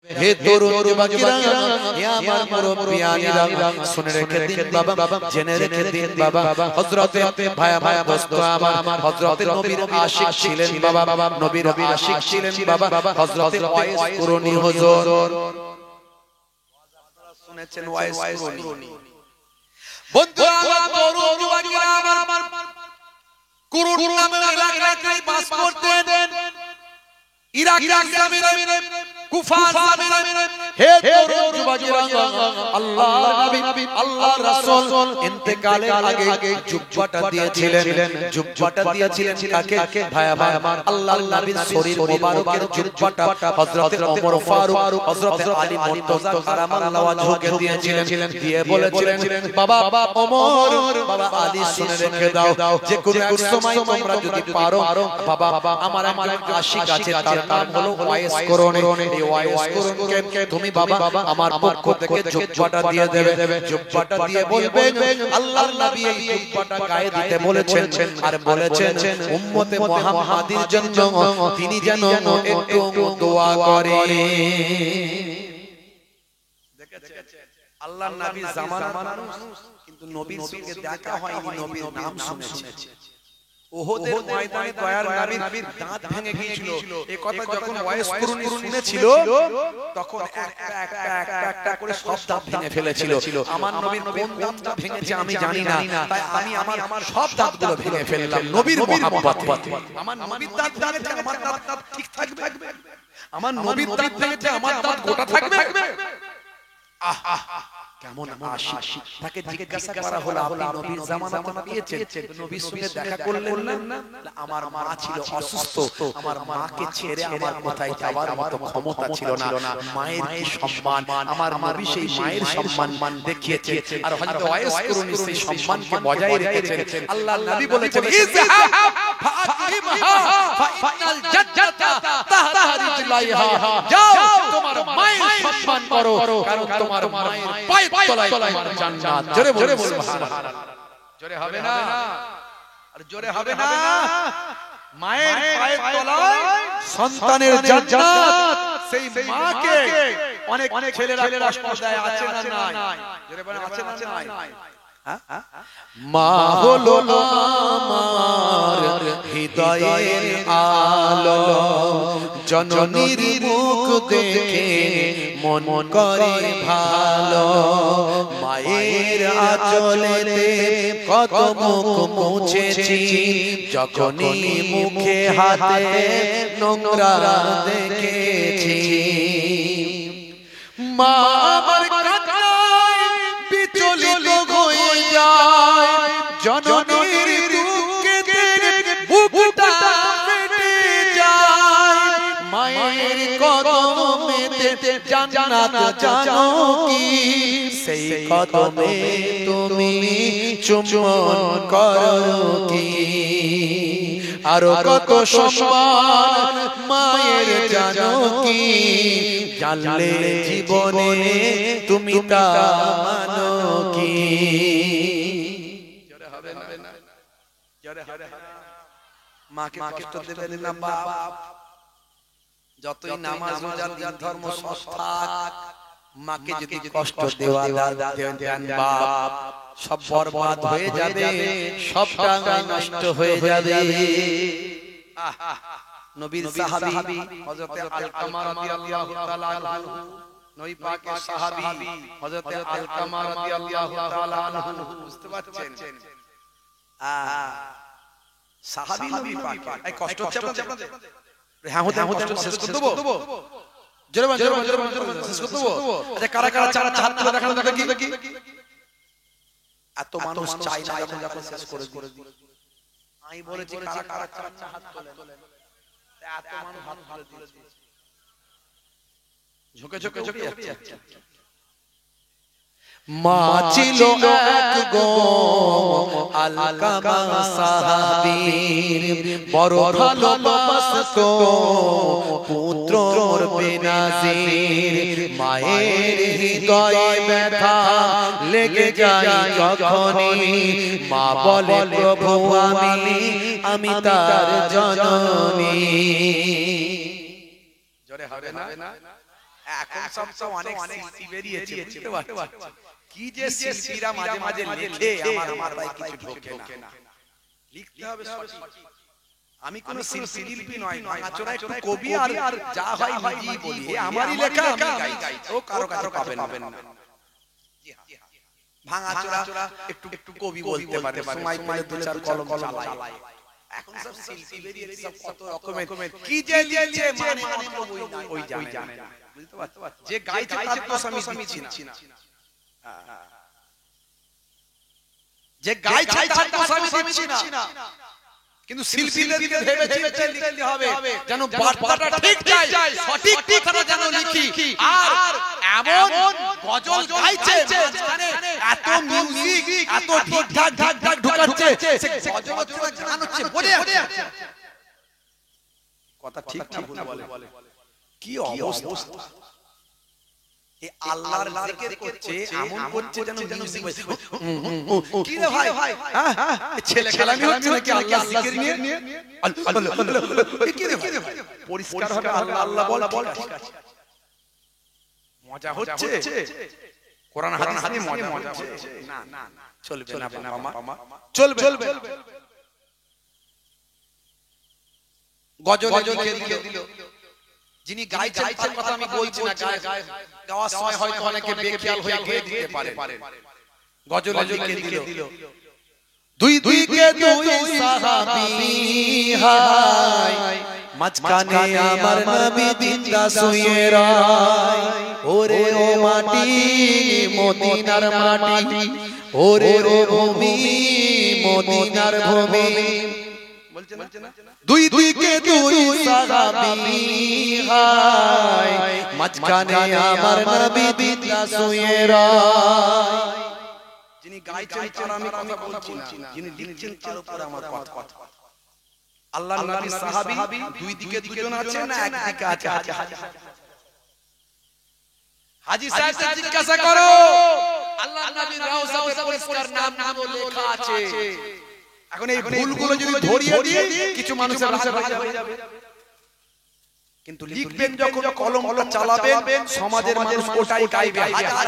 हे तरुण যুবকেরা হে আমার মুরব্বিয়ানিরা শুনে রেখে দিন বাবা জেনে রেখে দিন বাবা হযরতে ভায়া দোস্ত আমার হযরতে নবীর আশিক ছিলেন বাবা নবীর আশিক ছিলেন বাবা হযরতে ওয়াইস কুরনি হুজুর আপনারা শুনেছেন ওয়াইস কুরনি বন্ধুরা আমার তরুণ যুবকেরা আমার কুরুন নামের এলাকায় বাস করতেন ইরাক জামিনে কুফা জামিনে হে তরুণ যুবকেরা আল্লাহর নবী আল্লাহর রাসূল ইন্তেকালের আগে জুব্বাটা দিয়েছিলেন কাকে ভাইয়া আল্লাহর নবীর শরীর মোবারকের জুব্বাটা হযরতে ওমর ফারুক হযরতে আলী মুর্তজা কারামাল্লাহু ওয়াজহুকে দিয়েছিলেন দিয়ে বলেছিলেন বাবা ওমর বাবা আলী শুনে রেখে দাও যে কোনো এক সময় তোমরা যদি পারো বাবা আমার একজন আশিক আছে তার নাম হলো ওয়াইস কুরনি এই ওয়াইস কুরনিকে তুমি বাবা আমার পক্ষ থেকে জুব্বাটা দিয়ে দেবে জুব্বাটা দিয়ে বলবেন আল্লাহর নবী এই জুব্বাটা গায়ে দিতে বলেছেন আর বলেছেন উম্মতে মুহাম্মাদির জন্য তিনি যেন একটু দোয়া করে দেখেছেন আল্লাহর নবী জামানার মানুষ কিন্তু নবীর সঙ্গে দেখা হয়নি নবীর নাম শুনেছে ওহদের ময়দানে দয়ার নবীর দাঁত ভেঙে গিয়েছিল এই কথা যখন ওয়াইস কুরনি শুনেছিল তখন একটা করে সব দাঁত ভেঙে ফেলেছিল আমার নবীর কোন দাঁতটা ভেঙেছে আমি জানি না তাই আমি আমার সব দাঁতগুলো ভেঙে ফেললাম নবীর মহব্বতে আমার নবীর দাঁত ভেঙেছে আমার দাঁত ঠিক থাকবে আমার নবীর দাঁত ভেঙেছে আমার দাঁত গোটা থাকবে আহ কেমন আশিক তাকে জিজ্ঞাসা করা হলো আপনি নবীর জামানাতে পেয়েছেন নবীর সঙ্গে দেখা করলেন না আমার মা ছিল অসুস্থ আমার মাকে ছেড়ে আমার কোথায় যাওয়ার মতো ক্ষমতা ছিল না মায়ের কি সম্মান আমার নবী সেই মায়ের সম্মান দেখিয়েছে আর হযরত ওয়াইস কুরনি সেই সম্মানকে বজায় রেখেছেন আল্লাহর নবী বলেছেন ইযহাব ফাতিমহা ফাইনাল জান্নাতা তাহতা রিজলাইহা যাও তোমার মায়ের সম্মান করো কারণ তোমার মায়ের তলায় তোমার জান্নাত জোরে বলে সুবহানাল্লাহ জোরে হবে না আর জোরে হবে না মায়ের পায়ের তলায় সন্তানের জান্নাত সেই মাকে অনেক ছেলেরা কষ্ট দেয় আছে না নাই জোরে বলে আছে না নাই মা হলো আমার হৃদয়ের আলো জননীর মুখ দেখে মন করে ভালো মায়ের আঁচলেতে কত মুখ মুছেছি যখনই মুখে হাতে নোংরা দেখেছি মা আমার কান্নায় বিচলিত হয়ে যায় জননীর দুঃখেতে বুকটা ফেটে যায় মায়ের কদমেতে জান্নাত জানো কি সেই কদমে তুমি চুম্বন করো কি আরো কত সম্মান মায়ের জানো কি জানলে জীবনে তুমি তা মানো কি জোরে হবে না জোরে হবে মাকে কষ্ট দেবেন না বাপ যতই নামাজ রোজা দিন ধর্ম সৎ থাক মাকে যদি কষ্ট দেওয়া দেন বাপ সব বরবাদ হয়ে যাবে সবটা নষ্ট হয়ে যাবে নবীর সাহাবী হযরতে আলকামা রাদিয়াল্লাহু তাআলা আনহু নবী পাকের সাহাবী হযরতে আলকামা রাদিয়াল্লাহু তাআলা আনহু বুঝতে পারছেন সাহাবী নবী পাক এই কষ্ট হচ্ছে আপনাদের হ্যাঁ হতে শেষ করে দেব জোরে শেষ করে দেব আচ্ছা কারা চারা হাত তুলে দেখানো দেখি এত মানুষ চাই না যখন শেষ করে দিই আমি বলেছি কারা চারা হাত তুলে এত মানুষ হাত তুলে দিয়েছে ঝুঁকে যাচ্ছে মা ছিল এক গো আলকামা সাহাবীর বড় ভালোবাসতো পুত্রর বেনাজির মায়ের হৃদয়ে ব্যথা লেগে যায় যখনই মা বলে প্রভু আমি তার জননী জোরে হবে না এখন সব তো অনেক শিল্পী বেরিয়েছে, বুঝতে পারছো? কি যে শিল্পীরা মাঝে মাঝে লেখে, আমার মাথায় কিছু ঢোকে না। লিখতে হবে সঠিক। আমি কোন শিল্পী নয়, ভাঙাচোরা একটু কবি, আর যা হয় নিজেই বলি, আমারই লেখা আমি গাই, ও কারো কাছে পাবেন না। ভাঙাচোরা একটু কবি বলতে পারে, সময় পেলে দু চার কলম চালায়। এখন সব শিল্পী বেরিয়েছে, সব কত রকমের কি যে লিখছে, মানে ওই জানে না, বুঝতে পারছো? যে গাইছে তার দোষ আমি দিচ্ছি না, যে গাইছে তার দোষ আমি দিচ্ছি না, কিন্তু শিল্পীদেরকে ভেবে চিন্তে লিখতে হবে যেন বার্তাটা ঠিক যায়, সঠিক কথাটা যেন লিখি। আর এমন গজল গাইছে মানে এত মিউজিক, এত ঠিকঠাক ঢুকাচ্ছে, সে গজল হচ্ছে না, গান হচ্ছে, বলে কথা ঠিক না ভুল বলে। কি অবস্থা! এই আল্লাহর জিকির করছে, এমন করছে যেন মিউজিক বাজছে। কি রে ভাই, হ্যাঁ ছেলে খেলামি হচ্ছে নাকি আল্লাহর জিকির নিয়ে? কি রে ভাই, পরিষ্কার হবে আল্লাহ আল্লাহ বল, ঠিক আছে, মজা হচ্ছে, কোরআন হাদিস নিয়ে মজা হচ্ছে, না চলবে না বাবা, চলবে। গজল লিখে দিল, যিনি গাইছেন তার কথা আমি বলছি না, গাওয়ার সময় হয়তো অনেকে বেখেয়াল হয়ে গেয়ে দিতে পারে। গজল লিখে দিল, দুই দিকে দুই সাহাবী হায়, মাঝখানে আমার নবী জিন্দা শুয়ে রয়। ওরে ও মাটি, মদিনার মাটি, ওরে ও ভূমি, মদিনার ভূমি। দুই দিকে দুই সাহাবী হায়, মাঝখানে আমার নবী জিন্দা শুয়ে রয়। যিনি গাইছেন তার আমি কথা বলছি না, যিনি লিখছেন তার উপর আমার কথা। আল্লাহর নবী সাহাবী, দুই দিকে দুজন আছে না একদিকে আছে? হাজী সাহেবকে জিজ্ঞাসা করো, আল্লাহর নবীর রওজাতে পরিষ্কার নাম লেখা আছে। এখন এই ভুলগুলো যদি ধরিয়ে দিই, কিছু মানুষের রাগ হয়ে যাবে। কিন্তু লিখবেন যখন, কলমটা চালাবেন, সমাজের মানুষ ওটাই গাইবে,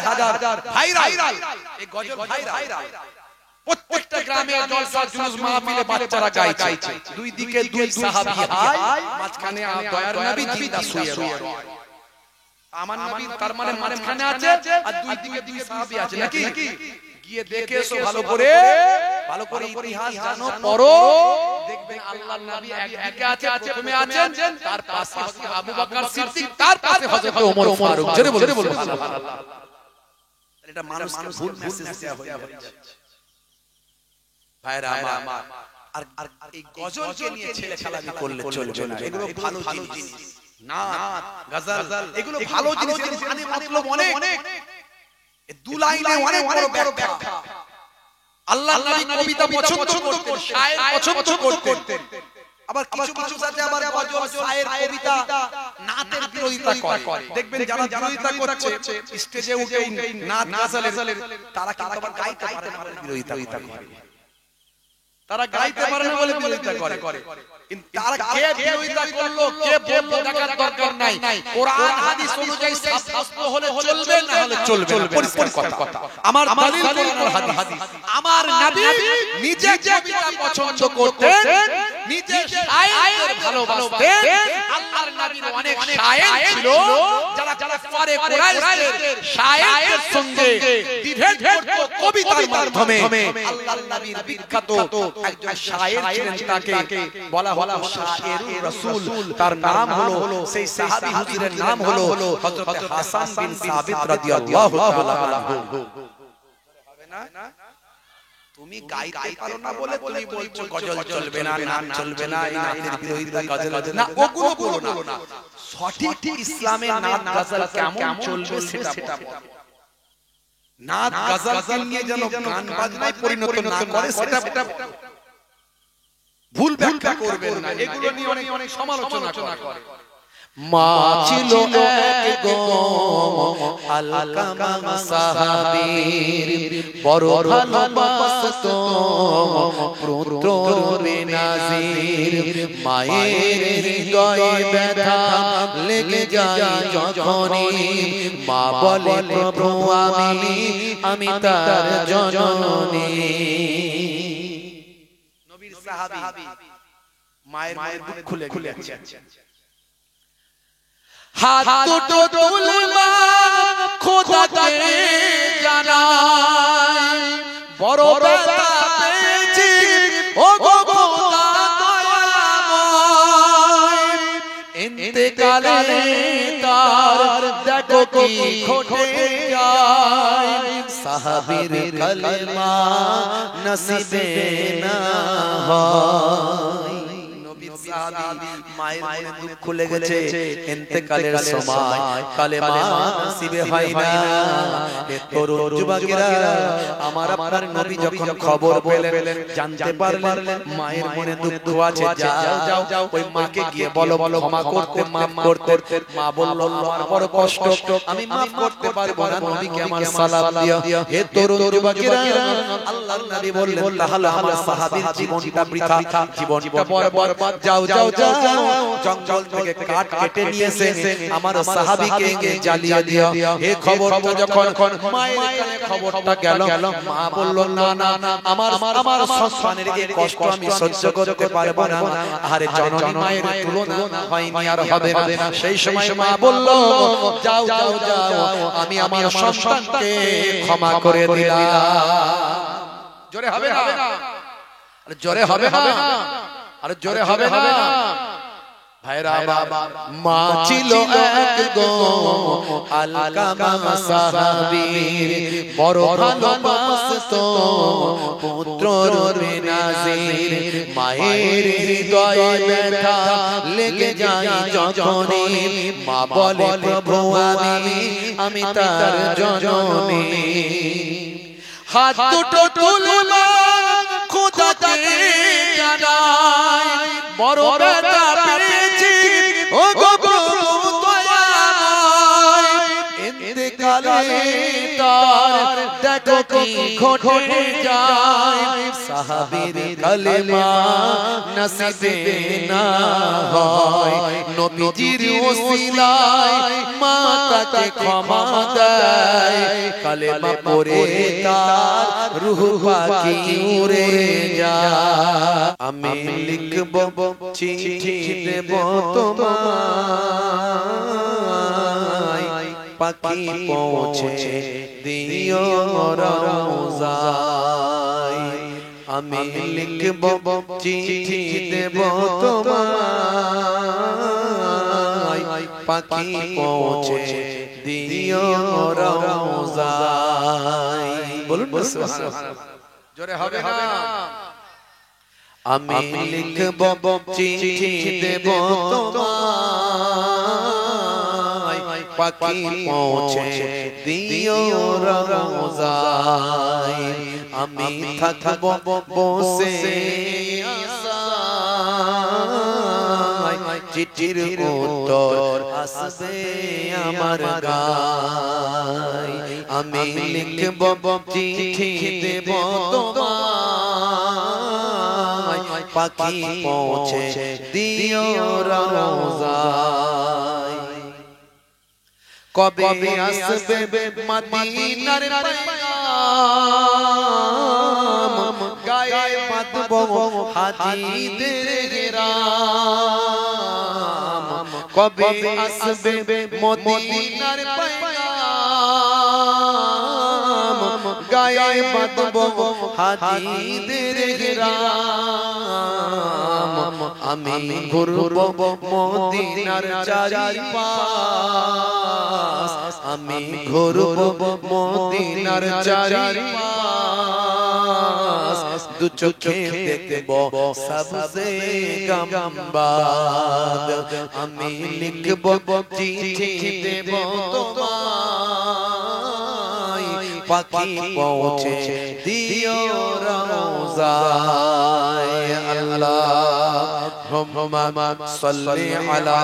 হাজার ভাইরাল, এই গজল ভাইরাল। প্রত্যেকটা গ্রামে জলসা জুলুস মাহফিলে বাচ্চারা গাইছে, দুই দিকে দুই সাহাবী হায়, মাঝখানে দয়ার নবী জিন্দা শুয়ে রয়। আমার নবী তার মানে মাঝখানে আছে, আর দুই দিকে দুই সাহাবী আছে নাকি? গিয়ে দেখে এসো ভালো করে ইতিহাস জানো, পড়ো, দেখবেন আল্লাহর নবী একদিকে আছে, প্রথমে আছেন, তার পাশে আবু বকর সিদ্দিক, তার পাশে হযরত ওমর ফারুক। জোরে বলো সুবহানাল্লাহ। এটা মানুষ ভুল মেসেজ দেয়া হয়ে যাচ্ছে ভাইরা আমার। আর এই গজলকে নিয়ে ছেলে খেলামি করলে চলবে না, এগুলো ভালো জিনিস, নাত গজল এগুলো ভালো জিনিস, মানে মতলব অনেক, দু লাইনে অনেক বড় ব্যাখ্যা। আল্লাহর নবী কবিতা পছন্দ করতেন, শায়ের পছন্দ করতেন। আবার কিছু মানুষ আছে আবার গজল, শায়ের, কবিতা, নাতের বিরোধিতা করে। দেখবেন যারা বিরোধিতা করছে স্টেজে উঠে নাত গজলের, তারা কিন্তু আবার গাইতে পারে না বলে বিরোধিতা করে। তারা গাইতে পারে না বলে বিরোধিতা করে। কিন্তু তারা কে বিরোধিতা করলো, কে বললো, দেখার দরকার নাই। কোরআন হাদিস অনুযায়ী শাস্ত্র হলে চলবে, না হলে চলবে না, পরিষ্কার কথা। আমার দলিল কোরআন হাদিস। আমার নবী নিজে কবিতা পছন্দ করতেন, নিজে শায়ের ভালোবাসতেন। আল্লাহর নবীর অনেক শায়ের ছিল, যারা পরে কুরাইশদের শায়েরদের সঙ্গে বিভেদ করত কবিতার মাধ্যমে। আল্লাহর নবীর বিখ্যাত একজন শায়ের ছিলেন, তাকে বলা হলো শায়েরুর রাসূল। তার নাম হলো, সেই সাহাবী হুজুরের নাম হলো হযরত হাসান বিন সাবিত রাদিয়াল্লাহু তাআলা আনহু। হবে না? তুমি গাইতে পারো না বলে তুমি বলছো গজল চলবে না, নাম চলবে না, এই নাতের বিরোধিতা, গজল না, ওগুলো বলো না। সঠিক ইসলামে নাত গজল কেমন চলবে সেটা বলো। নাত গজল নিয়ে যেন গান বাজনায় পরিণত না করে, সেটা ভুল ব্যাখ্যা করবেন না। এগুলো নিয়ে অনেক সমালোচনা করে। মা ছিল এক গো আলকামা সাহাবীর বড় ভালোবাসতো পুত্র বেনাজির মায়ের হৃদয়ে ব্যথা লেগে যায় যখনই মা বলে প্রভু আমি তার জননী নবীর সাহাবী মায়ের বুক খুলে যাচ্ছে হাত দুটো তুলে মা খোদাকে জানায় বড় ব্যথা পেয়েছি ও গো খোদা দয়াময় ইন্তেকালে তার দেখো কি ঘটে যায় সাহাবীর কালেমা নসিবে না হয় মায়ের বুক খুলে গেছে ইন্তেকালের সময় কালেমা নসিবে হয় না এ তরুণ যুবকেরা আমার আপনার নবী যখন খবর পেলেন জানতে পারলেন মায়ের মনে দুঃখ আছে যাও ওই মাকে গিয়ে বলো ক্ষমা করতে মাফ করতে মা বলল আমার বড় কষ্ট আমি মাফ করতে পারবো না নবীকে আমার সালাম দিও হে তরুণ যুবকেরা আল্লাহর নবী বললেন তাহলে আমার সাহাবীর জীবনটা বৃথা জীবনটা বরবাদ যাও জঙ্গল থেকে কাঠ কেটে নিয়ে এসে আমার সাহাবীকে জ্বালিয়ে দিও এই খবরটা যখন মায়ের কানে খবরটা গেল মা বলল না আমার সন্তানের এই কষ্ট আমি সহ্য করতে পারবো না আরে জননী মায়ের তুলনা হয়নি আর হবে না সেই সময় মা বলল যাও আমি আমার সন্তানকে ক্ষমা করে দিলাম জোরে হবে না আরে জোরে হবে না আরে জোরে হবে না ভাইরা বাবা মা ছিল এক গো আলকামা সাহাবীর বড় ভালোবাসতো পুত্র বেনাজির মায়ের হৃদয়ে ব্যথা লেগে যায় যখনই মা বলে প্রভু আমি তার জননী হাত দুটো তুলে খোদাকে জানায় বড় ব্যথা পেয়েছি ও গো প্রভু দয়াময় ইন্তেকালে তার দেখো কি ঘটে যায় সাহাবীর কালেমা নসিবে না হয় নবীজির ওসিলায় মা তাকে ক্ষমা দেয় কালেমা পড়ে তার রূহ পাখি উড়ে যায় আমি লিখব চিঠি দেব তোমায় পাখি পৌঁছে দিও রওজায় আমি লিখব চিঠি দেব তোমায় পাখি পৌঁছে দিও রওজায় বলুন সুবহানাল্লাহ জোরে হবে না আমি লিখব চিঠি দেব তোমায় পাখি পৌঁছে দিও রওজায় আমি থাকব বসে চিঠির উত্তর আসবে আমার গায় আমি লিখব চিঠি দেব তোমায় পাখি পৌঁছে দিও রওজায় কবে আসবে মদিনার পয়গাম গায়ে বাঁধব হাজিদের গ্রাম কবে আসবে মদিনার পয়গাম গায়ে বাঁধব হাজিদের গ্রাম আমি ঘুরব মদিনার চারিপাশ আমি ঘুরব মদিনার চারিপাশ দু চোখে দেখব সবসে গম্বাদ আমি লিখব চিঠি দেব তোমায় পাখি পৌঁছে দিও রওজায় আল্লাহুম্মা সাল্লি আলা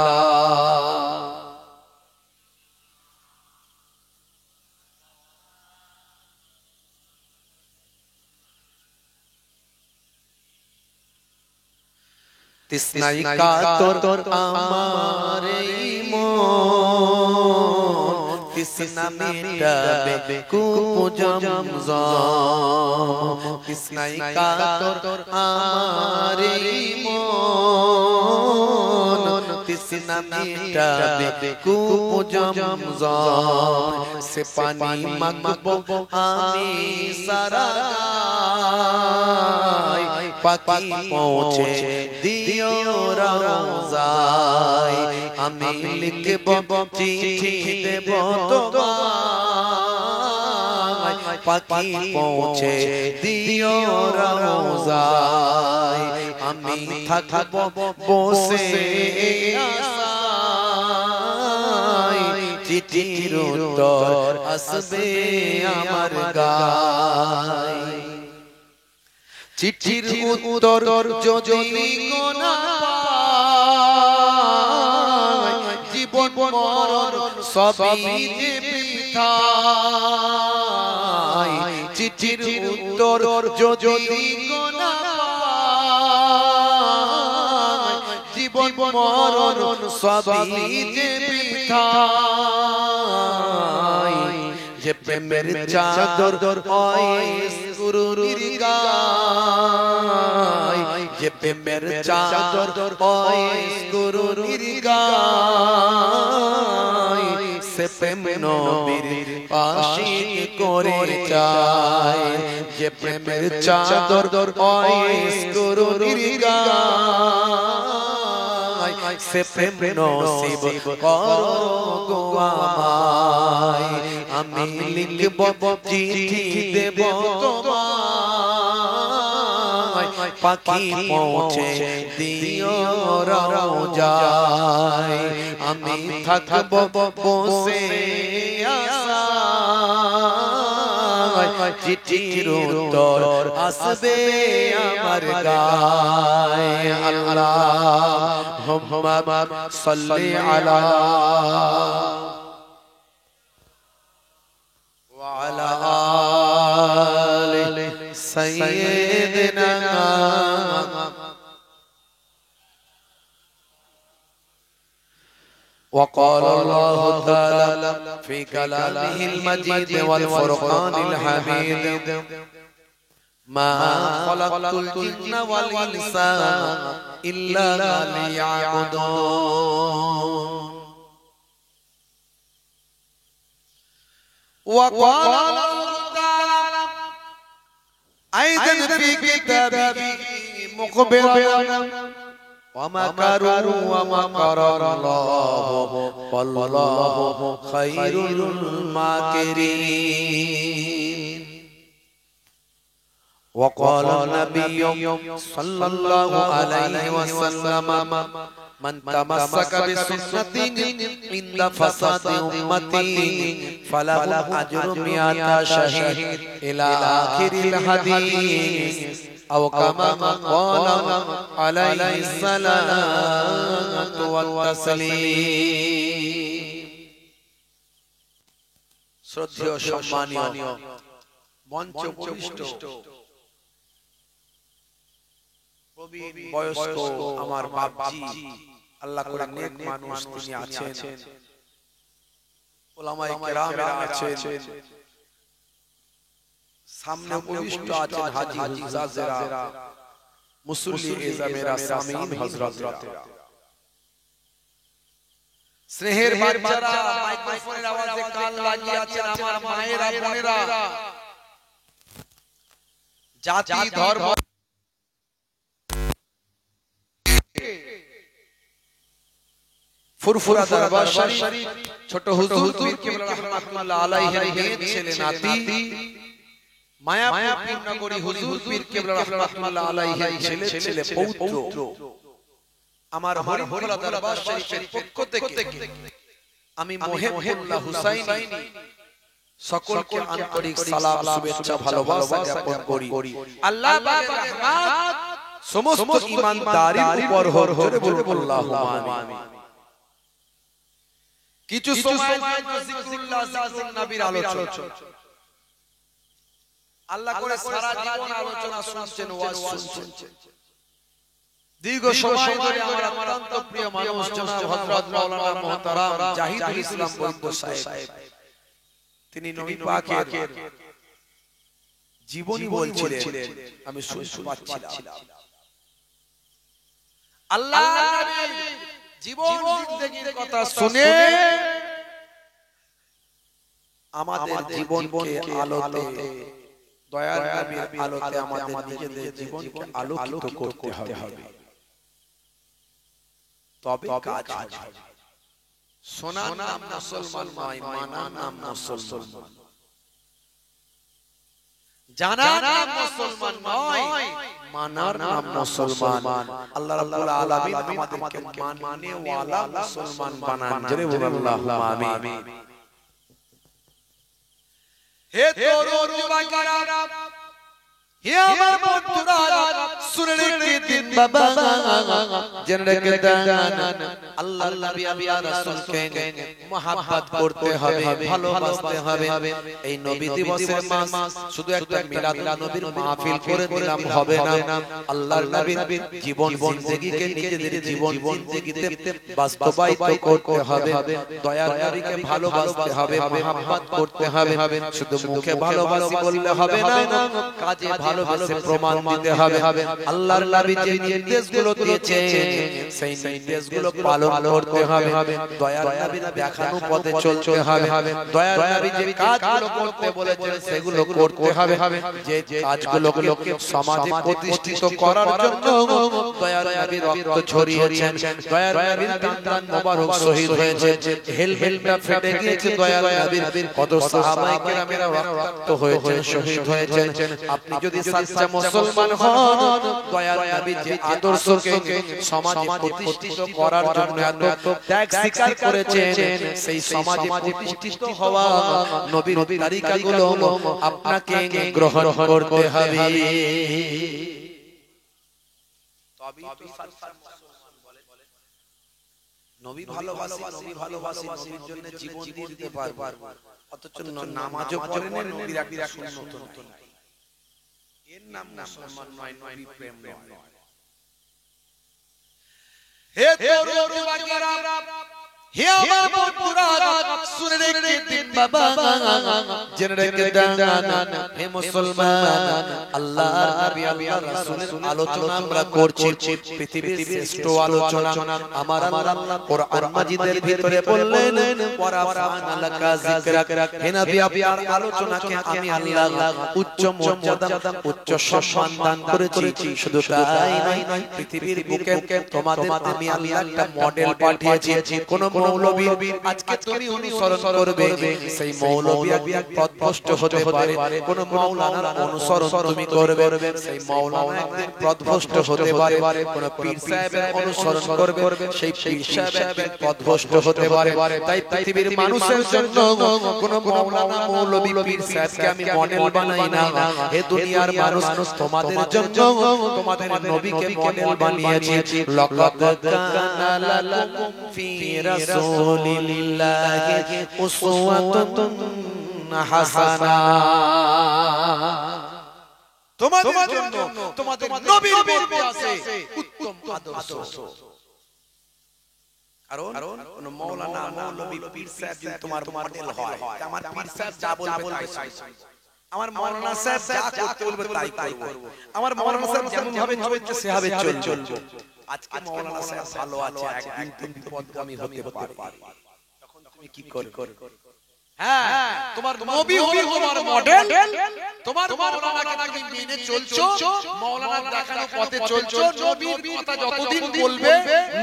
তৃষ্ণায় কাতর আমার এই মন, তৃষ্ণা মেটাবে কূপ জমজম। তৃষ্ণায় কাতর আমার এই মন, তৃষ্ণা মেটাবে কূপ জমজম। সে পানি মাগবো আমি সারা গায়, পাখি পৌঁছে দিও রওজায়। আমি লিখব চিঠি দেব তোমায়, পাখি পৌঁছে দিও রওজায়। আমি থাকব বসে আশায়, চিঠির উত্তর আসবে আমার গায়। চিঠির উত্তর যদি না পাই, জীবন মরণ সবই যে বৃথা। চিঠির উত্তর যদি না পাই, জীবন মরণ সবই যে বৃথা। যে প্রেমের চাদর হয় গুরুর গায়, যে প্রেমের চাদর হয় গুরুর গায়, সে প্রেম নবীর আশিক করে চায়। যে প্রেমের চাদর হয় গুরুর গায়, সে প্রেম নসিব করো গো আমায়। আমি লিখব চিঠি দেব তোমায়, পাখি পৌঁছে দিও রওজায়। আমি থাকব বসে আশায়, চিঠির উত্তর আসবে আমার গায়। আল্লাহুম্মা সাল্লি আলা وعلى آل سيدنا وقال الله تعالى في كلامه المجيد والفرقان الحميد ما خلقت الجن والإنس إلا ليعبدون وقال الله تعالى أيضا في كتابه مخبرا ومكروا ومكر الله والله خير الماكرين. وقال النبي صلى الله عليه وسلم من تمسك بسنتي عند فساد أمتي فله أجر 100 شهيد إلى آخر الحديث أو كما قال عليه الصلاة والتسليم. শ্রদ্ধেয় সম্মানীয় মঞ্চ উপবিষ্ট প্রবীণ বয়স্ক আমার বাপজি, আল্লাহ করে নেক মানুষ তিনি আছেন, উলামায়ে কেরামেরা আছেন, সামনে উপবিষ্ট আছেন হাজী হুজ্জাজেরা, মুসল্লি এজামেরা, সামিন হযরতরা, স্নেহের বাচ্চারা, মাইক্রোফোনের আওয়াজে কান লাগিয়ে আছেন আমার মায়েরা, বোনেরা, জাতি ধর্ম ফুরফুরা দরবার শরীফ, ছোট হুজুর পীর কেবলা রাহমাতুল্লাহ আলাইহির নেক ছেলে নাতি, মায়াপুর নগরী হুজুর পীর কেবলা রাহমাতুল্লাহ আলাইহির ছেলে পৌত্র আমার হরিফুলা দরবার শরীফের পক্ষ থেকে আমি মোহেবুল্লাহ হুসাইনি সকলকে আন্তরিক সালাম, শুভেচ্ছা, ভালোবাসা জ্ঞাপন করি। আল্লাহ পাকের রহমত সমস্ত ঈমানদারের উপর হোক, জোরে বলুন আল্লাহুম্মা আমিন। কিছু সময় জিকিরুল্লাহ, জিকিরুন নবীর আলোচনা, আল্লাহ করে সারা জীবন আলোচনা শুনছেন, ওয়াজ শুনছেন, দীর্ঘ সময় ধরে আমার অত্যন্ত প্রিয় মানুষ জনাব হযরত মাওলানা মুহতারাম জাহিদুল ইসলাম বৈদ্য সাহেব, তিনি নবী পাকের জীবনী বলছিলেন, আমি শুনতে পাচ্ছিলাম। আল্লাহর নবীর জীবন জিন্দেগির কথা শুনে আমাদের জীবনকে আলোতে, দয়ার নবীর আলোতে আমাদের নিজেদের জীবনকে আলোকিত করতে হবে, তবে কাজ হবে। সোনার নাম মুসলমান নয়, মানার নাম মুসলমান, জানার নাম মুসলমান নয়, মানার নাম মুসলমান। আল্লাহ রাব্বুল আলামিন আমাদেরকে মাননে ওয়ালা মুসলমান বানান। জোরে বলুন আল্লাহুম্মা আমিন। হে তরুণ যুবকেরা, হে আমার বন্ধুরা, শুনে রেখে দিন বাবা, জেনে রেখে দেন আল্লাহর নবী আল্লাহর রাসূলকে মহব্বত করতে হবে, ভালোবাসতে হবে। এই নবী দিবসের মাস শুধু একটা মিলাদ নবীর মাহফিল করে দিলাম হবে না। আল্লাহর নবীর জীবন জিন্দেগিকে নিজেদের জীবন জিন্দেগিতে বাস্তবায়িত করতে হবে। দয়ার নবীকে ভালোবাসতে হবে, মহব্বত করতে হবে। শুধু মুখে ভালোবাসি বললে হবে না, কাজে ভালোবাসে প্রমাণ দিতে হবে। আল্লাহর নবী যে নির্দেশগুলো দিয়েছেন সেই নির্দেশগুলো পালন করতে হবে। দয়ার নবীর দেখানো পথে চলতে হবে। দয়ার নবী যে কাজগুলো করতে বলেছেন সেগুলো করতে হবে। যে কাজগুলোকে সমাজে প্রতিষ্ঠিত করার জন্য দয়ার নবী রক্ত ঝরিয়েছেন, দয়ার নবীর দান মোবারক শহীদ হয়েছে, হেলমেটটা ফেটে গিয়েছে দয়ার নবীর, কত সাহাবায়ে কেরামেরা রক্তাক্ত হয়েছেন, শহীদ হয়েছেন। আপনি যদি সাচ্চা মুসলমান হন, দয়ার নবীর যে আদর্শকে সমাজে প্রতিষ্ঠিত করার জন্য এত ত্যাগ স্বীকার করেছেন, সেই সমাজে প্রতিষ্ঠিত হওয়া নবীর তরিকাগুলো আপনাকে গ্রহণ করতে হবে। তবেই তো সাচ্চা মুসলমান বলে। নবী ভালোবাসি, নবী ভালোবাসি, নবীর জন্য জীবন দিয়ে দিতে পারবো, অথচ নামাজও পড়েন না, নবীর একটা সুন্নত নাই। এর নাম মুসলমান নয়, নবী প্রেম নয়। হে তরুণ যুবকেরা, হে আমার বন্ধুরা, শুনে রেখে দিন বাবা, জেনে রেখে দেন হে মুসলমান, আল্লাহর নবী আল্লাহর রাসূলের আলোচনা আমরা করছি, পৃথিবীর শ্রেষ্ঠ আলোচনা। আমার আল্লাহ কোরআন মাজিদের ভিতরে বললেন, ওয়ারাফা'না লাকা যিকরাক, হে নবী আপনার আলোচনাকে আমি আল্লাহ উচ্চ মর্যাদা, উচ্চ সম্মান দান করেছি। শুধু তাই নয়, পৃথিবীর বুকে তোমাদের আমি আল্লাহ একটা মডেল পাঠিয়েছি। কোন মৌলবী আজকে তুমি অনুসরণ করবে, সেই মৌলবী একদিন পথভ্রষ্ট হতে পারে। কোন মাওলানার অনুসরণ তুমি করবে, সেই মাওলানা একদিন পথভ্রষ্ট হতে পারে। কোন পীর সাহেবের অনুসরণ করবে, সেই পীর সাহেব একদিন পথভ্রষ্ট হতে পারে। তাই পৃথিবীর মানুষের জন্য কোন মাওলানা, মৌলবী, পীর সাহেবকে আমি মডেল বানাই না। হে দুনিয়ার মানুষ, তোমাদের জন্য তোমাদের নবীকে মডেল বানিয়েছি। লাকাদ কানা লাকুম ফি রাসূলিল্লাহি উসওয়াতুন হাসানা। তোমাদের জন্য তোমাদের নবীর মধ্যে আছে উত্তম আদর্শ। কারণ কোন মাওলানা, মৌলবী, পীর সাহেব যদি তোমার মডেল হয়, আমার পীর সাহেব যা বলবে তাই, আমার মাওলানা সাহেব যা করতে বলবে তাই করব, আমার মাওলানা সাহেব যেমন ভাবে চলছে সেভাবে চলব। আজকে মাওলানা সাহেব ভালো আছে, একদিন তুমি পথগামী হতে পারে, তখন তুমি কি করবে? হ্যাঁ, তোমার নবী হলো তোমার মডেল, তোমার মাওলানাকে তুমি মেনে চলছো, মাওলানার দেখানো পথে চলছো। নবীর কথা যতদিন বলবে,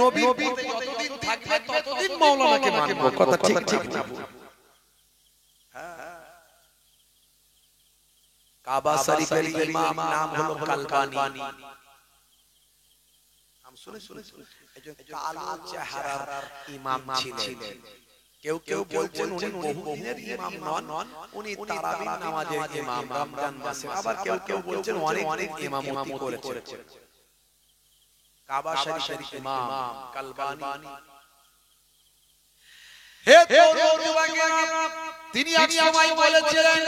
নবীর পথে যতদিন থাকবে, ততদিন মাওলানাকে মানবো। কথা ঠিক ঠিক না? হ্যাঁ, কাবা শরীফের ইমাম নাম হলো কালবানি। নাম শুনে একজন কালো চেহারার ইমাম ছিলেন। কেউ কেউ বলছেন উনি বহুদিনের ইমাম নন, উনি তারাবির নামাজের ইমাম রমজান মাসে। আবার কেউ কেউ বলছেন অনেক ইমামতি করেছেন। কাবা শরীফের ইমাম কালবানি। হে তরুণ যুবকেরা, তিনি এক সময় বলেছিলেন,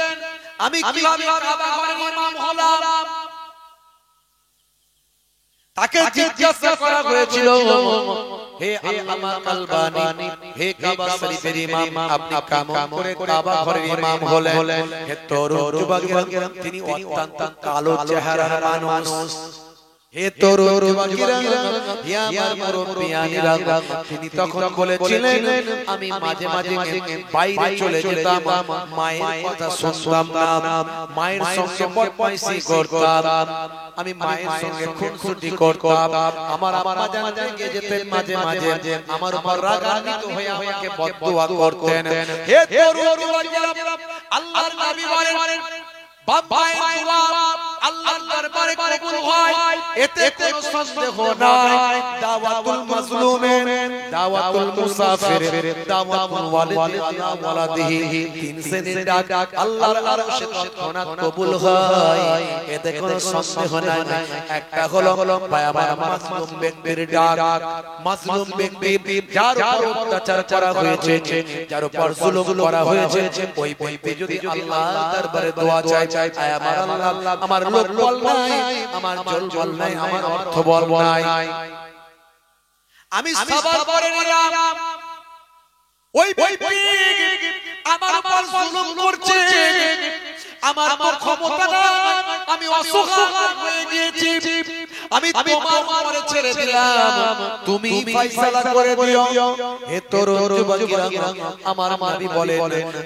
আমি কিভাবে কাবা ঘরের ইমাম হলাম? তাকে জিজ্ঞাসা করা হয়েছিল, হে আল্লামা কালবানী, হে কাবা শরীফের ইমাম, আপনি কেমন করে কাবা ঘরের ইমাম হলেন? হে তরুণ যুবকেরা, তিনি অত্যন্ত কালো চেহারার মানুষ। হে তরুণ যুবকেরা, হে আমার মুরব্বিয়ানেরা, তিনি তখন বলেছিলেন, আমি মাঝে মাঝে বাইরে চলে যেতাম, মায়ের কথা শুনতাম না, মায়ের সঙ্গে বদমাইশি করতাম, আমি মায়ের সঙ্গে খুনসুটি করতাম, আমার আম্মা জান রেগে যেতেন মাঝে মাঝে, আমার উপর রাগান্বিত হয়ে আমাকে বদদুয়া করতেন। হে তরুণ যুবকেরা, আল্লাহর নবী বলেন, বাবায়ের দোয়া আল্লাহর দরবারে কবুল হয়, এতে কোনো সন্দেহ নাই। দাওয়াতুল মাজলুমের, দাওয়াতুল মুসাফিরের, দাওয়াতুল ওয়ালিদিনা ওয়ালাদিহি, তিন শ্রেণীর ডাক আল্লাহর আরশে তৎক্ষণাৎ কবুল হয়, এতে কোনো সন্দেহ নাই। একটা হলো আমার মাজলুম ব্যক্তির ডাক, মাজলুম ব্যক্তি যার উপর অত্যাচার করা হয়েছে, যার উপর জুলুম করা হয়েছে, ওই ব্যক্তি যদি আল্লাহর দরবারে দোয়া চায়, আমার আল্লাহ, আমার লোক বল নাই, আমার জল বল নাই, আমার অর্থ বল নাই, আমি সাবার করে নিলাম, ওই ব্যক্তি আমার উপর জুলুম করছে, আমার ক্ষমতা নাই, আমি অসহায় হয়ে গিয়েছি, আমি তোমার উপরে ছেড়ে দিলাম, তুমি ফয়সালা করে দিও। হে তরুণ যুবকেরা, আমার নবী বলেন,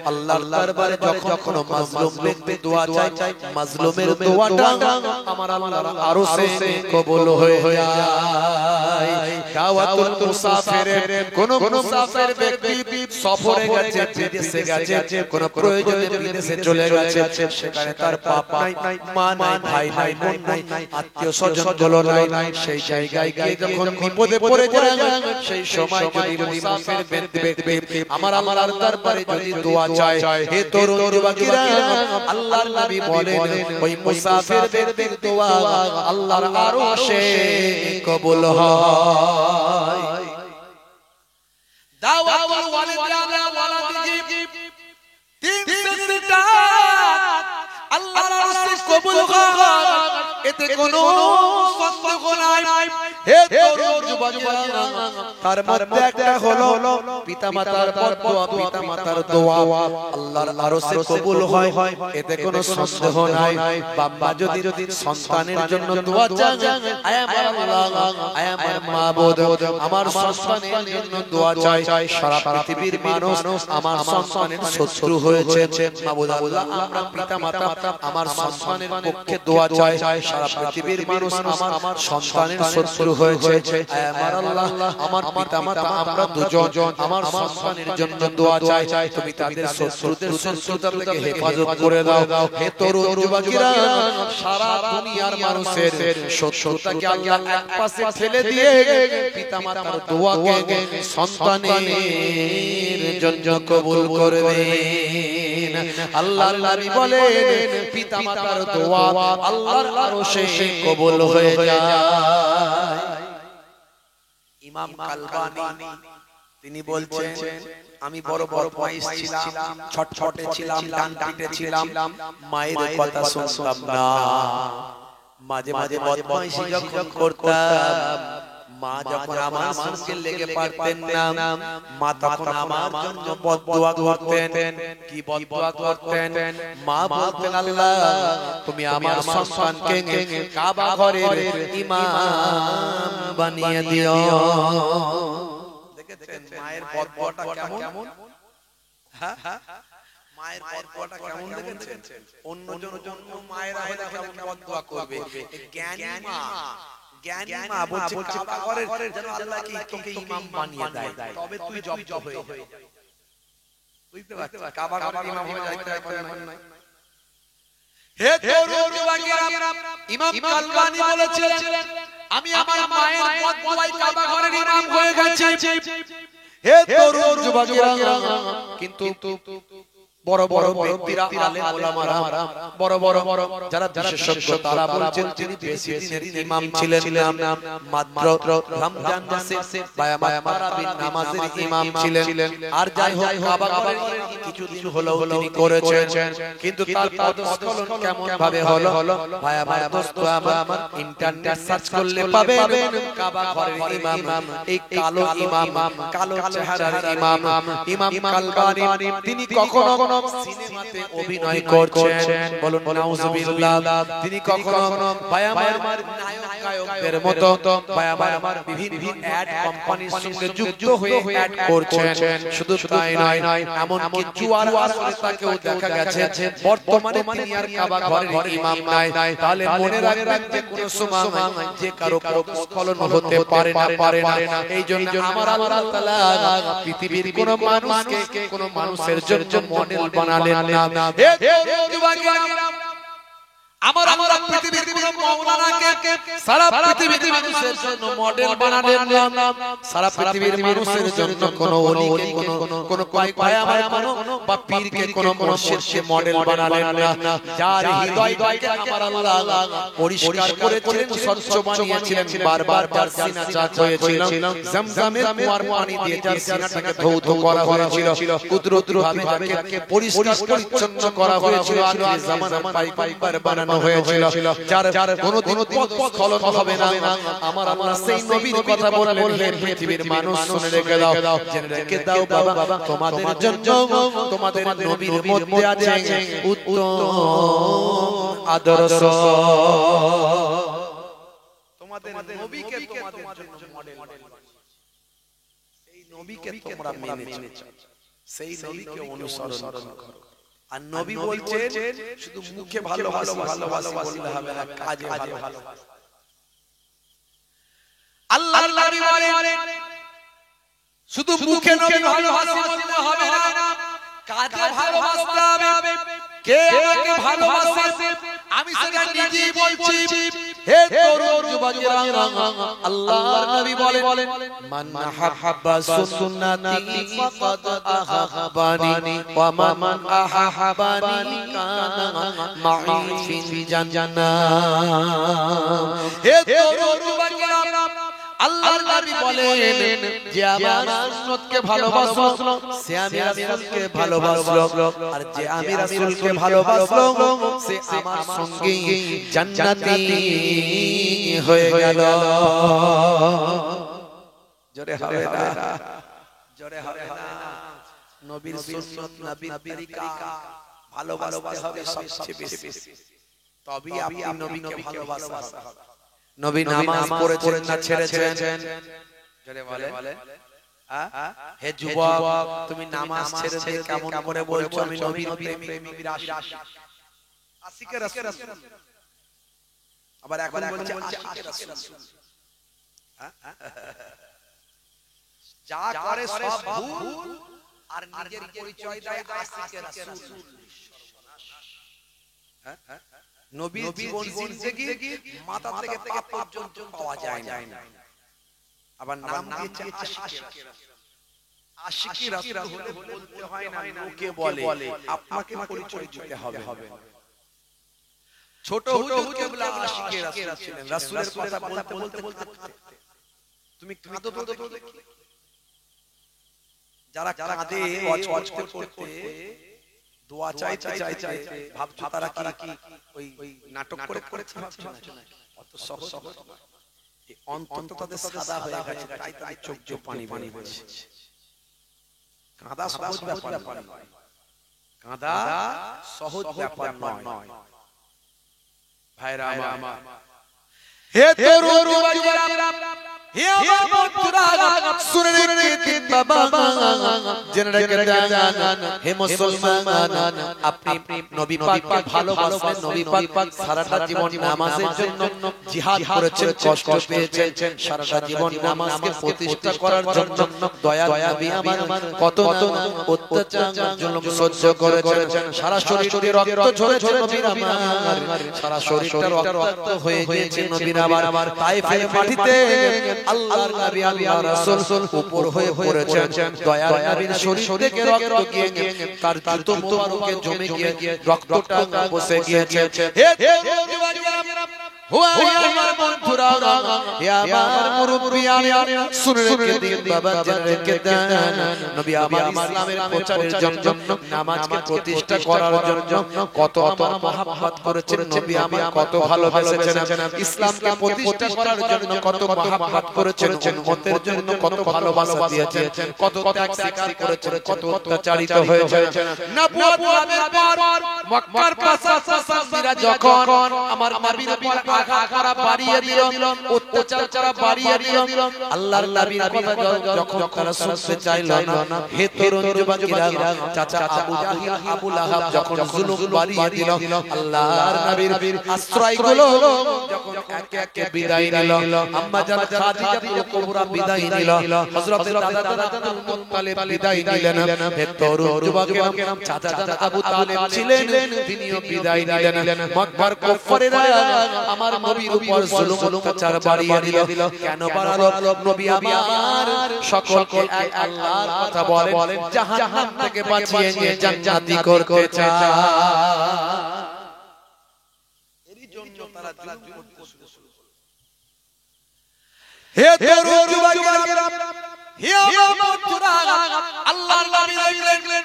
আল্লাহর দরবারে যখন কোনো মাজলুম ব্যক্তি দোয়া চায়, মাজলুমের দোয়াটা আমার আল্লাহর আরশে কবুল হয়ে যায়। দাওয়াতুল মুসাফিরের, কোন মুসাফির ব্যক্তি সফরে গেছে, বিদেশে গেছে, কোন প্রয়োজনে বিদেশে চলে গেছে, সেখানে তার বাপ নাই, মা নাই, ভাই নাই, বোন নাই, আত্মীয় স্বজন গুলো নাই, সেই জায়গায় গিয়ে যখন বিপদে পড়ে যায়, সেই সময় যদি মুসাফির ব্যক্তি আমার আল্লাহর দরবারে যদি দোয়া চায়, হে তরুণ যুবকেরা, আল্লাহর নবী বলেন, ওই মুসাফির ব্যক্তির দোয়া আল্লাহর আরশে কবুল হয়। দাওয়াতুল ওয়ালিদিনা ওয়ালাদিহি, তিন শ্রেণীর ডাক আল্লাহর আরশে কবুল হয়, এতে কোনো সন্দেহ নাই। হে তরুণ যুবকেরা, তার মধ্যে একটা হলো পিতামাতার বদদোয়া, পিতামাতার দোয়া আল্লাহর আরশে কবুল হয়, এতে কোনো সন্দেহ নাই। বাবা যদি সন্তানের জন্য দোয়া চায়, আয় আমার আল্লাহ, আয় আমার মাবুদ, আমার সন্তানের জন্য দোয়া চায়, সারা পৃথিবীর মানুষ আমার সন্তানের শত্রু হয়েছে, মাবুদ আল্লাহ, আমরা পিতামাতা আমার সন্তানের পক্ষে দোয়া চায়, সারা পৃথিবীর মানুষ আমার সন্তানের শত্রু হয়েছে, আমার আল্লাহ, আমার পিতামাতা আমরা দুজন আমার সন্তানের জন্য দোয়া চাই, তুমি তাদের শত্রুদের শত্রুতা থেকে হেফাজত করে দাও। হে তরুণ যুবকেরা, সারা দুনিয়ার মানুষের শত্রুতাকে আল্লাহ এক পাশে ফেলে দিয়ে পিতামাতার দোয়াকে সন্তানের জন্য কবুল করবেন। আল্লাহর নবী বলেন, পিতামাতার দোয়া আল্লাহর আরশে কবুল হয়ে যায়। ইমাম কালবানী তিনি বলছেন, আমি বড় বদমাইশ ছিলাম, ছটছটে ছিলাম, ডানপিটে ছিলাম, মায়ের কথা শুনতাম না, মাঝে মাঝে বদমাইশি যখন করতাম, মা যখন আমার সঙ্গে লেগে পারতেন না, মা তখন আমার জন্য বদদোয়া করতেন। কি বদদোয়া করতেন? মা বলতেন, আল্লাহ তুমি আমার সন্তানকে কাবা ঘরের ইমাম বানিয়ে দিও। দেখেছেন মায়ের বদদোয়াটা কেমন? হ্যাঁ, মায়ের বদদোয়াটা কেমন দেখেছেন? অন্য মায়েরা হলে কেমন বদদোয়া করবে, জ্ঞানী মা, জ্ঞানী মা বলছে কাবা ঘরের যেন আল্লাহ কি তোকে ইমাম বানিয়ে দেয়, তবে তুই জব হয়ে যাবে। বুঝতে পারছিস? কাবা ঘরের ইমাম হয়ে যাইতে পারে না। হে তরুণ যুবকেরা, ইমাম কালবানী বলেছিলেন, আমি আমার মায়ের বদদোয়ায় কাবা ঘরের ইমাম হয়ে গেছি। হে তরুণ যুবকেরা, কিন্তু বড় বড় ব্যক্তিরা আলেম ওলামারা বড় বড় যারা বিশেষজ্ঞ তারা বলছেন তিনি বেশি দিনের ইমাম ছিলেন না, মাত্র রমজান মাসে বায়ামাত তারাবির নামাজের ইমাম ছিলেন। আর যাই হোক কাবা ঘরের কিছুদিন হলো তিনি করেছেন, কিন্তু তার পদস্খলন কেমন ভাবে হলো ভাই দোস্ত আমার, ইন্টারনেট সার্চ করলে পাবেন কাবা ঘরের ইমাম, এই কালো ইমাম, কালো চেহারার ইমাম, ইমাম কালবানি, তিনি কখনো সিনেমাতে অভিনয় করছেন, বলুন নাউজুবিল্লাহ। তিনি কখনো বায়ামার নায়ক গায়কদের মতো বায়ামার বিভিন্ন অ্যাড কোম্পানির সঙ্গে যুক্ত হয়ে অ্যাড করছেন। শুধু তাই নয়, এমন কি জুয়ার আসরে তাকেও দেখা গেছে। বর্তমানে তিনি আর কাবা ঘরের ইমাম নাই। তাহলে মনে রাখবেন যে কোন সময় যে কারো পদস্খলন হতে পারে না। এই জন্য আমার আল্লাহ তাআলা পৃথিবীর কোন মানুষকে কোন মানুষের জন্য মডেল বানালেন না। আমার পৃথিবীর কোন মাওলানাকে সারা পৃথিবীর মানুষের জন্য মডেল বানালেন না। সারা পৃথিবীর মানুষের জন্য কোন ওলিকে কোন পায়গাম্বার বা পীরকে কোন মুর্শিদকে মডেল বানালেন না। যার হৃদয়টাকে আমার আল্লাহ পরিষ্কার করেছিলেন, স্বচ্ছ বানিয়েছিলেন, বারবার যার সিনা চাক হয়েছিল, জমজমের কুয়ার পানি দিয়ে যার সিনাটাকে ধৌত করা হয়েছিল, কুদরতভাবে তাকে পরিষ্কার পরিচ্ছন্ন করা হয়েছিল। আখির জামানায় পাইপার বানানো হয়েছিল, যার কোনদিন পদস্খলন হবে না। আমার আল্লাহ সেই নবীর কথা বললেন, পৃথিবীর মানুষ শুনে রেখে দাও, জেনে রেখে দাও বাবা, তোমাদের জন্য তোমাদের নবীর মধ্যে আছে উত্তম আদর্শ। তোমাদের নবীকে তোমাদের জন্য মডেল, সেই নবীকে তোমরা মেনেছো, সেই নবীকে অনুসরণ করো। আর নবী বলছেন শুধু মুখে ভালোবাসা বললে হবে না, কাজে ভালোবাসা। আল্লাহর নবী বলেন শুধু মুখে নবী ভালোবাসা বললে হবে না, কাজে ভালোবাসতে হবে। কে আমাকে ভালোবাসে আমি সেটা নিজেই বলছি। হে তরুণ যুবকেরা, আল্লাহর নবী বলেন মান আহাব্বা সুন্নতি ফাকাদ আহাব্বানি ওয়া মান আহাব্বানি কানা মাই ফিল জান্নাহ। হে তরুণ যুবকেরা, আল্লাহর নবী বলেন যে আমার সুন্নতকে ভালোবাসলো সে আমি রাসূলকে ভালোবাসলো, আর যে আমি রাসূলকে ভালোবাসলো সে আমার সঙ্গে জান্নাতি হয়ে গেল। জোরে হবে না, জোরে হবে না। নবীর সুন্নাত, নবীর তরিকা ভালোবাসতে হবে সবচেয়ে বেশি, তবেই আপনি নবীকে ভালোবাসা হবে। নবী নামাজ পড়েছেন না ছেড়েছেন? জোরে বলেন। হে যুবক, তুমি নামাজ ছেড়ে দিয়ে কেমন করে বলছো আমি নবীর প্রেমিক আশিকে রাসূল, আবার এখন বলছে আশিকে রাসূল। যা করে সব ভুল আর নিজের পরিচয় দেয় আশিকে রাসূল। নবীর জীবন জিন্দেগি মাথা থেকে পা পর্যন্ত পাওয়া যায় না, আবার নাম দিয়েছে আশিকে রাসূল। আশিকে রাসূল হলে বলতে হয় না, লোকে বলে, আপনাকে পরিচয় দিতে হবে। ছোট হুজুর কেবলা আশিকে রাসূল ছিলেন, রাসূলের কথা বলতে তুমি কাঁদো তো দেখি। যারা কাঁদে ওয়াজ করতে দোয়া চাইতে ভাবছো তারা কি ওই নাটক করে ভাবছো না, অত সহজ এই অন্তত তাদের সাদা হয়ে গেছে, তাই তাদের চোখ পানি পড়ছে। কাঁদা সহজ ব্যাপার নয়, কাঁদা সহজ ব্যাপার নয় ভাইরা আমার। হে তরুণ যুবকেরা, হে আমার বন্ধুরা, শুনে রেখে দিন বাবা, জেনে রেখে দেন হে মুসলমান, আপনি নবী পাককে ভালোবাসেন। নবী পাক সারাটা জীবন নামাজের জন্য জিহাদ করেছেন, কষ্ট পেয়েছেন, সারাটা জীবন নামাজকে প্রতিষ্ঠা করার জন্য দয়া নবী আমার কত অত্যাচার জুলুম সহ্য করেছেন। সারা শরীরে রক্ত ঝরেছে নবীর আমার, সারা শরীরটা রক্তাক্ত হয়ে গিয়েছে নবীর আমার। তাইফের মাটিতে আল্লাহর নবী আল্লাহর রাসূল উপর হয়ে পড়েছেন দয়ার নবীর শরীর থেকে রক্ত গিয়ে তার জুতো মোবারকে জমে গিয়ে রক্তটা বসে গিয়েছে হে হুয়া আমার বন্ধুরা হে আমার মুরব্বিয়ান শুনে রেখে দিন বাবা জেনে রেখে দেন নবী আমার ইসলামের প্রচারের জন্য নামাজকে প্রতিষ্ঠা করার জন্য কত আমার মহব্বত করেছেন নবী আমার কত ভালোবেসেছেন ইসলামকে প্রতিষ্ঠা করার জন্য কত মহব্বত করেছেন উম্মতের জন্য কত ভালোবাসা দিয়েছেন কত ত্যাগ স্বীকার করেছেন কত অত্যাচারিত হয়েছেন নবুয়ত লাভের পর মক্কার পাশাপাশিরা যখন আমার নবীর উপর আঘাত করা বাড়িয়ে দিল অত্যাচার করা বাড়িয়ে দিল আল্লাহর নবীর কথা যখন তারা শুনতে চাইল না হে তরুণ যুবকেরা চাচা আবু জাহিল আবু লাহাব যখন জুলুম বাড়িয়ে দিল আল্লাহর নবীর আশ্রয়গুলো যখন একে একে বিদায় নিল আম্মা জান খাদিজাতুল কুবরা বিদায় নিল হযরত দাদা আব্দুল মুত্তালিব বিদায় নিলেন হে তরুণ যুবকেরা চাচা আবু তালেব ছিলেন তিনিও বিদায় নিলেন মক্কার কুফারেরা আমার নবীর উপর জুলুম অত্যাচার বাড়িয়ে দিল কেন বাড়ালো নবী আমার সকলকে এক আল্লাহর কথা বলেন জাহান্নাম থেকে বাঁচিয়ে নিয়ে জান্নাতি করতে চায় এরই জন্য তারা জুলুম করতে শুরু করলো হে তরুণ যুবকেরা হে আমার বন্ধুরা আল্লাহর নবী দেখলেন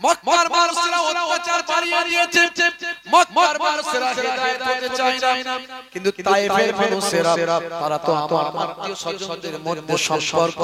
মক্কার মানুষেরা অত্যাচার বাড়িয়ে দিয়েছে মক্কার মানুষেরা হিদায়াত হতে চায় না কিন্তু তায়েফের মানুষেরা তারা তো আমার আত্মীয় স্বজনদের মধ্যে সম্পর্ক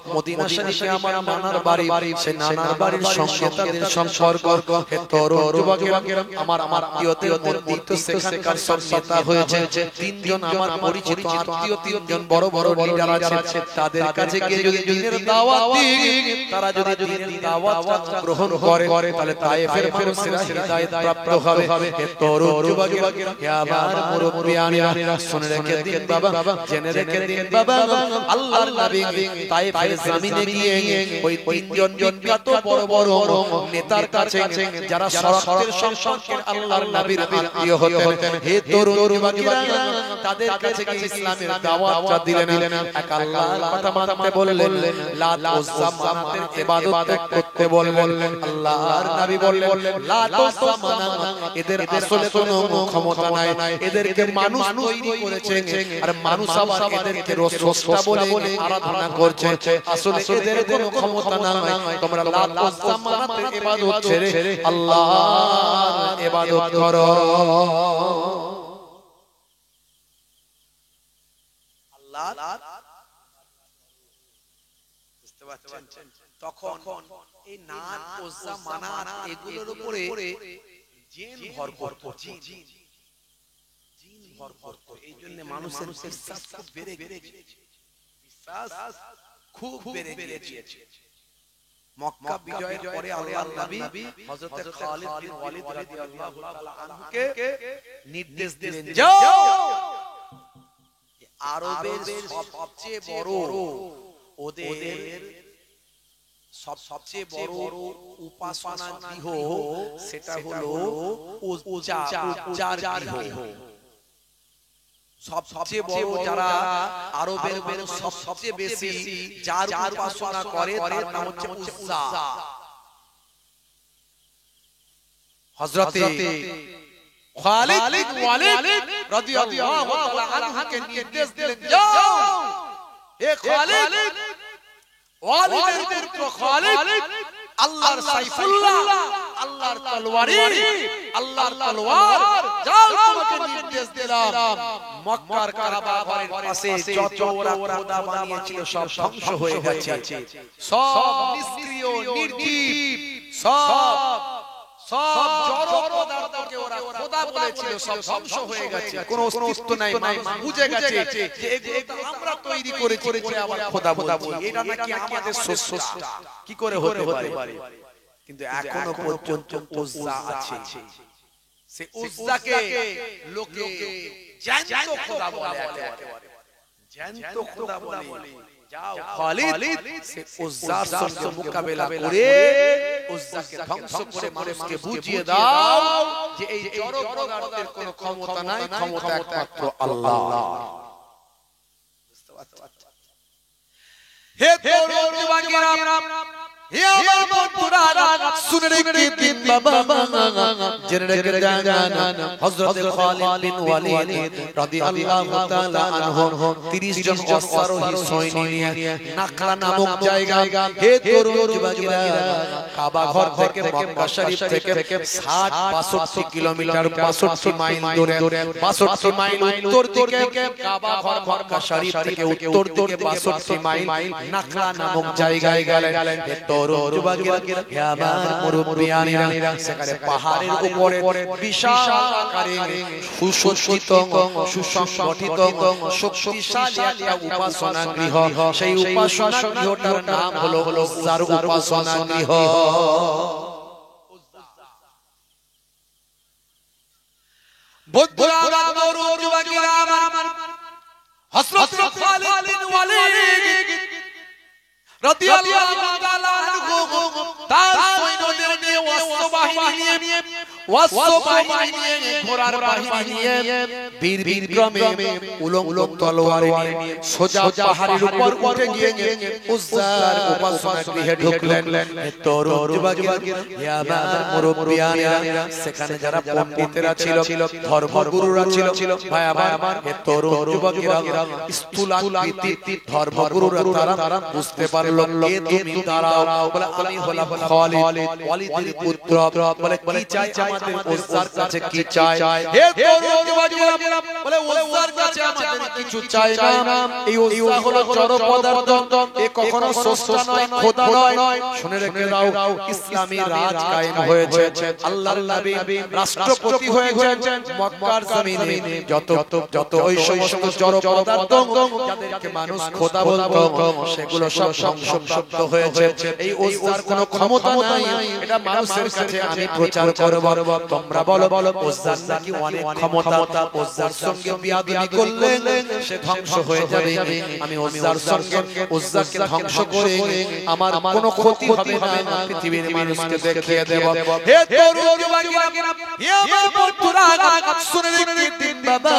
মদিনা শরীফে আমার নানার বাড়ি সে নানার বাড়ির সঙ্গে তাদের সম্পর্ক হে তরুণ যুবকেরা আমার আত্মীয়দের মধ্যে সেখানকার সম্পর্কতা হয়েছে তিনজন আমার পরিচিত আত্মীয় তিনজন বড় বড় লিডার আছে তাদের কাছে গিয়ে যদি দিনের দাওয়াত দিই তারা যদি দিনের দাওয়াতটা গ্রহণ করে তাহলে তায়েফের মানুষেরা হিদায়াত প্রাপ্ত হবে হে তরুণ যুবকেরা হে আমার মুরব্বিয়ানেরা শুনে রেখে দিন বাবা জেনে রেখে দিন বাবা আল্লাহর নবী তায়েফের জমিনে গিয়ে ওই তিনজন বিখ্যাত বড় বড় নেতার কাছে যারা শরতের সম্পর্কে আল্লাহর নবীর আত্মীয় হতেন হে তরুণ যুবকেরা তাদের কাছে গিয়ে ইসলামের দাওয়াতটা দিলেন এক আল্লাহর কথা মানতে বললেন লাত উজ্জা মানাতের ইবাদত করতে বললেন আল্লাহর নবী বললেন লা তুসমানা এদের আসলে কোনো ক্ষমতা নাই এদেরকে মানুষ তৈরি করেছে আর মানুষ আবার এদেরকে স্রষ্টা বলে আরাধনা করছে আসলে এদের কোনো ক্ষমতা নাই তোমরা লা তুসমানাতের ইবাদত ছেড়ে আল্লাহর ইবাদত করো আল্লাহ বুঝতে পারছেন তখন এই নাত ওজ্জা মানাত এগুলোর উপরে জিন ভর করত জিন ভর করত এইজন্য মানুষের বিশ্বাস খুব বেড়ে গিয়েছে বিশ্বাস খুব বেড়ে গিয়েছে মক্কা বিজয়ের পরে আল্লাহর নবী হযরত খালিদ বিন ওয়ালিদ রাদিয়াল্লাহু তাআলা আনহুকে নির্দেশ দিলেন যাও আরবের সবচেয়ে বড় ওদের সবচেয়ে বড় উপাসনা গৃহ সেটা হলো উজ্জার গৃহ সবচেয়ে বড় যারা আরবের মানুষ সবচেয়ে বেশি যার উপাসনা করে তার নাম হচ্ছে উজ্জা হযরতে খালিদ বিন ওয়ালিদ রাদিয়াল্লাহু তাআলা আনহুকে নির্দেশ দিলেন যাও হে খালিদ ওয়ালিদের পুত্র খালিদ আল্লাহর সাইফুল্লাহ আল্লাহর তলোয়ারি আল্লাহর তলোয়ার যাও তোমাকে নির্দেশ দিলাম মক্কার কাবা ঘরের পাশে যত ওরা খোদা বানিয়েছিল সব ধ্বংস হয়ে গেছে সব নিষ্ক্রিয় নির্জীব সব জড় পদার্থকে ওরা খোদা বলেছিল সব ধ্বংস হয়ে গেছে কোনো অস্তিত্ব নাই বুঝে গেছে যে এগুলো আমরা তৈরি করেছি আবার খোদা বলি এটা নাকি আমাদের স্রষ্টা কি করে হতে পারে কিন্তু এখনো পর্যন্ত উজ্জা আছে সে উজ্জাকে লোকে জ্যান্ত খোদা বলে একেবারে জ্যান্ত খোদা বলে যাও খালিদ সে উজ্জার সঙ্গে মোকাবেলা করে উজ্জাকে ধ্বংস করে মানুষকে বুঝিয়ে দাও যে এই জড় পদার্থের কোনো ক্ষমতা নাই ক্ষমতা একমাত্র আল্লাহ বুঝতে পারছো হে তরুণ যুবকেরা, হে আমার বন্ধুরা, শুনে রেখে দিন বাবা, জেনে রেখে যান হযরত খালিদ বিন ওয়ালিদ রাদিয়াল্লাহু তাআলা আনহু 30 জন অশ্বারোহী সৈন্য নিয়ে নাখলা নামক জায়গায়, হে তরুণ যুবকেরা, কাবা ঘর থেকে মক্কা শরীফ থেকে 60-62 কিলোমিটার 62 মাইল দূরে, 62 মাইল উত্তর দিকে কাবা ঘর, মক্কা শরীফ থেকে উত্তর দিকে 62 মাইল নাখলা নামক জায়গায় গেলেন। হে তরুণ যুবকেরা, হে আমার মুরব্বিয়ানেরা, সেখানে পাহাড়ের উপরে বিশাল আকারে সুসজ্জিত, সুসংগঠিত, শক্তিশালী একটা উপাসনা গৃহ। সেই উপাসনা গৃহটার নাম হলো উজ্জার উপাসনা গৃহ। বন্ধুরা, তরুণ যুবকেরা, আমার হযরত খালিদ বিন ওয়ালিদ রাদিয়াল্লাহু তাআলা আনহু তার সৈন্যদের নিয়ে ঘোড়ার বাহিনী নিয়ে বীর বিক্রমে উলঙ্গ তলোয়ার নিয়ে সোজা পাহাড়ের উপর উঠে গিয়ে উজ্জার উপাসনা গৃহে ঢুকলেন। তরুণ যুবকেরা, হে আমার মুরব্বিয়ানেরা, সেখানে যারা পণ্ডিতেরা ছিল, ধর্মগুরুরা ছিল, ভাই আমার, হে তরুণ যুবকেরা, স্থূলাকৃতি ধর্মগুরুরা তারা বুঝতে পারল, কে তুমি? দাঁড়াও। বলে আমি হলাম খালিদ, ওয়ালিদের পুত্র। বলে কি চাই আমাদের? উজ্জার কাছে কি চাই? হে তরুণ যুবকেরা, বলে উজ্জার কাছে আমাদের কিছু চাই না। এই উজ্জা হলো জড় পদার্থ, এ কখনো স্রষ্টা নয়, খোদা নয়। শুনে রেখে দাও, ইসলামী রাজ কায়েম হয়েছে, আল্লাহর নবী রাষ্ট্রপতি হয়েছেন মক্কার জমিনে। যত ওই সমস্ত জড় পদার্থ যাদেরকে মানুষ খোদা বলতো, সেগুলো সব ধ্বংস হয়েছে। এই উজ্জার কোনো ক্ষমতা নাই, এটা মানুষের কাছে আমি প্রচার করব। তোমরা বলো উজ্জার নাকি অনেক ক্ষমতা, উজ্জার সঙ্গে বিয়াদবি করলে সে ধ্বংস হয়ে যাবে। আমি উজ্জাকে ধ্বংস করে আমার কোনো ক্ষতি হবে না, পৃথিবীর মানুষকে দেখিয়ে দেব। হে তরুণ যুবকেরা, হে আমার বন্ধুরা, শুনে রেখে দিন বাবা,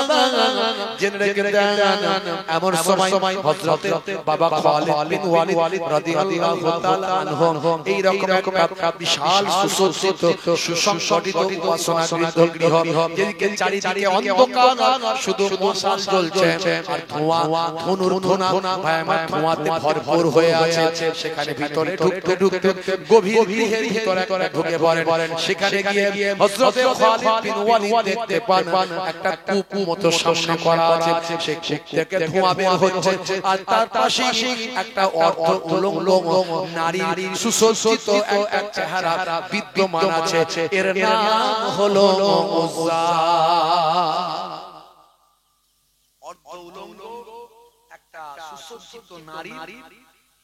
জেনে রেখে দেন, এমন সময় হযরত বাবা খালিদ বিন ওয়ালিদ রাদিয়াল্লাহু তাআলা আনহু এই রকম একটা বিশাল সুসজ্জিত সুসংগঠিত উপাসনা গৃহ, যেদিকে চারিদিকে অন্ধকার, শুধু মশাল জ্বলছে আর ধোঁয়া, ধনুর ধোঁয়া, ভাই আমার, ধোঁয়াতে ভরপুর হয়ে আছে। সেখানে ভিতরে ঢুকতে গভীর গৃহের ভিতরে ঢুকে পড়েন। সেখানে গিয়ে হযরত খালিদ বিন ওয়ালিদ দেখতে পান একটা কূপ মতো সামনে করা আছে, সেই কূপ থেকে ধোঁয়া বের হচ্ছে, আর তার পাশে একটা অর্ধ উলঙ্গ নারীর সুসজ্জিত একটা চেহারা বিদ্যমান আছে। এর নাম হলো উজ্জা। অর্ধ উলঙ্গ একটা সুসজ্জিত নারীর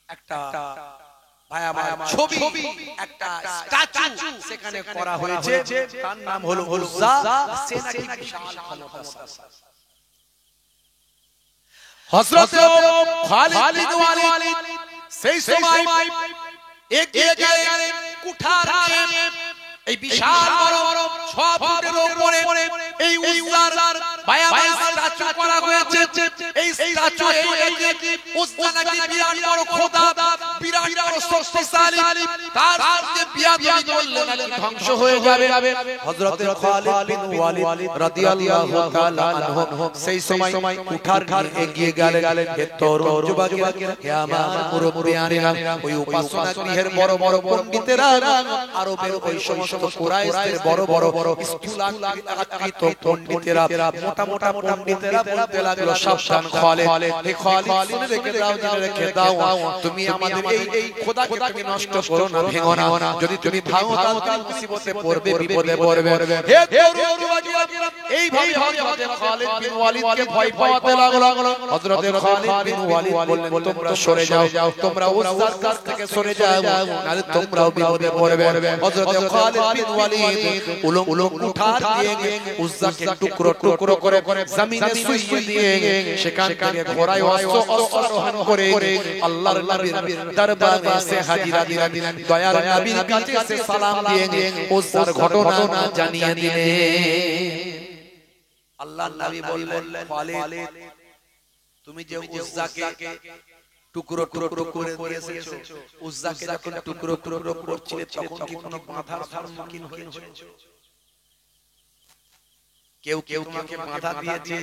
একটা ছবি, একটা স্ট্যাচু সেখানে করা হয়েছে, তার নাম হলো উজ্জা। সে নাকি বিশাল ক্ষমতাশালী। হযরত খালিদ বিন ওয়ালিদ সেই সময় এগিয়ে গেলেন কুঠার নিয়ে। এই বিশাল বড় 6 ফুটের উপরে এই উজ্জার স্ট্যাচু করা হয়েছে। এই স্ট্যাচু উজ্জা নাকি বিরাট বড় খোদা, বিরাট বড় শক্তিশালী, তার সাথে বিয়াদবি করলে নাকি ধ্বংস হয়ে যাবে। হযরত খালিদ বিন ওয়ালিদ রাদিয়াল্লাহু তাআলা আনহু সেই সময় কুঠার নিয়ে এগিয়ে গেলেন। হে তরুণ যুবকেরা, হে আমার মুরব্বিয়ানেরা, ওই উপাসনা গৃহের বড় বড় পণ্ডিতেরা, আরবের ওই সমস্ত কুরাইশদের বড় বড় স্থূলাকৃত পণ্ডিতেরা, মোটা মোটা পণ্ডিতেরা বলতে লাগলো, সাবধান খালিদ, হে খালিদ, শুনে রেখে দাও, জেনে রেখে দাও, তুমি আমাদের এই খোদাকে তুমি নষ্ট করো না, ভেঙো না। যদি তুমি ভাঙো তাহলে মুসিবতে পড়বে, বিপদে পড়বে। হে তরুণ যুবকেরা, এইভাবে হযরত খালিদ বিন ওয়ালিদকে ভয় পাওয়াতে লাগলো। হযরত খালিদ বিন ওয়ালিদ বললেন, তোমরা সরে যাও, তোমরা উজ্জার কাছ থেকে সরে যাও, নাহলে তোমরাও বিপদে পড়বে। হযরত খালিদ বিন ওয়ালিদ উলঙ্গ কুঠার দিয়ে উজ্জাকে টুকরো টুকরো করে জমিনে শুইয়ে দিয়ে সেখান থেকে ঘোড়ায় অশ্বারোহণ করে আল্লাহর নবীর দরবারে এসে হাজিরা দিলেন। দয়ার নবীর কাছে এসে সালাম দিয়ে উজ্জার ঘটনা জানিয়ে দিলেন। আল্লাহর নবী বললেন, খালিদ, তুমি যে উজ্জাকে টুকরো টুকরো করে দিয়েছো, উজ্জাকে যখন টুকরো টুকরো করছিলে তখন কি কোনো বাধার সম্মুখীন হয়েছো? কেউ কেউ তোমাকে বাধা দিয়েছে।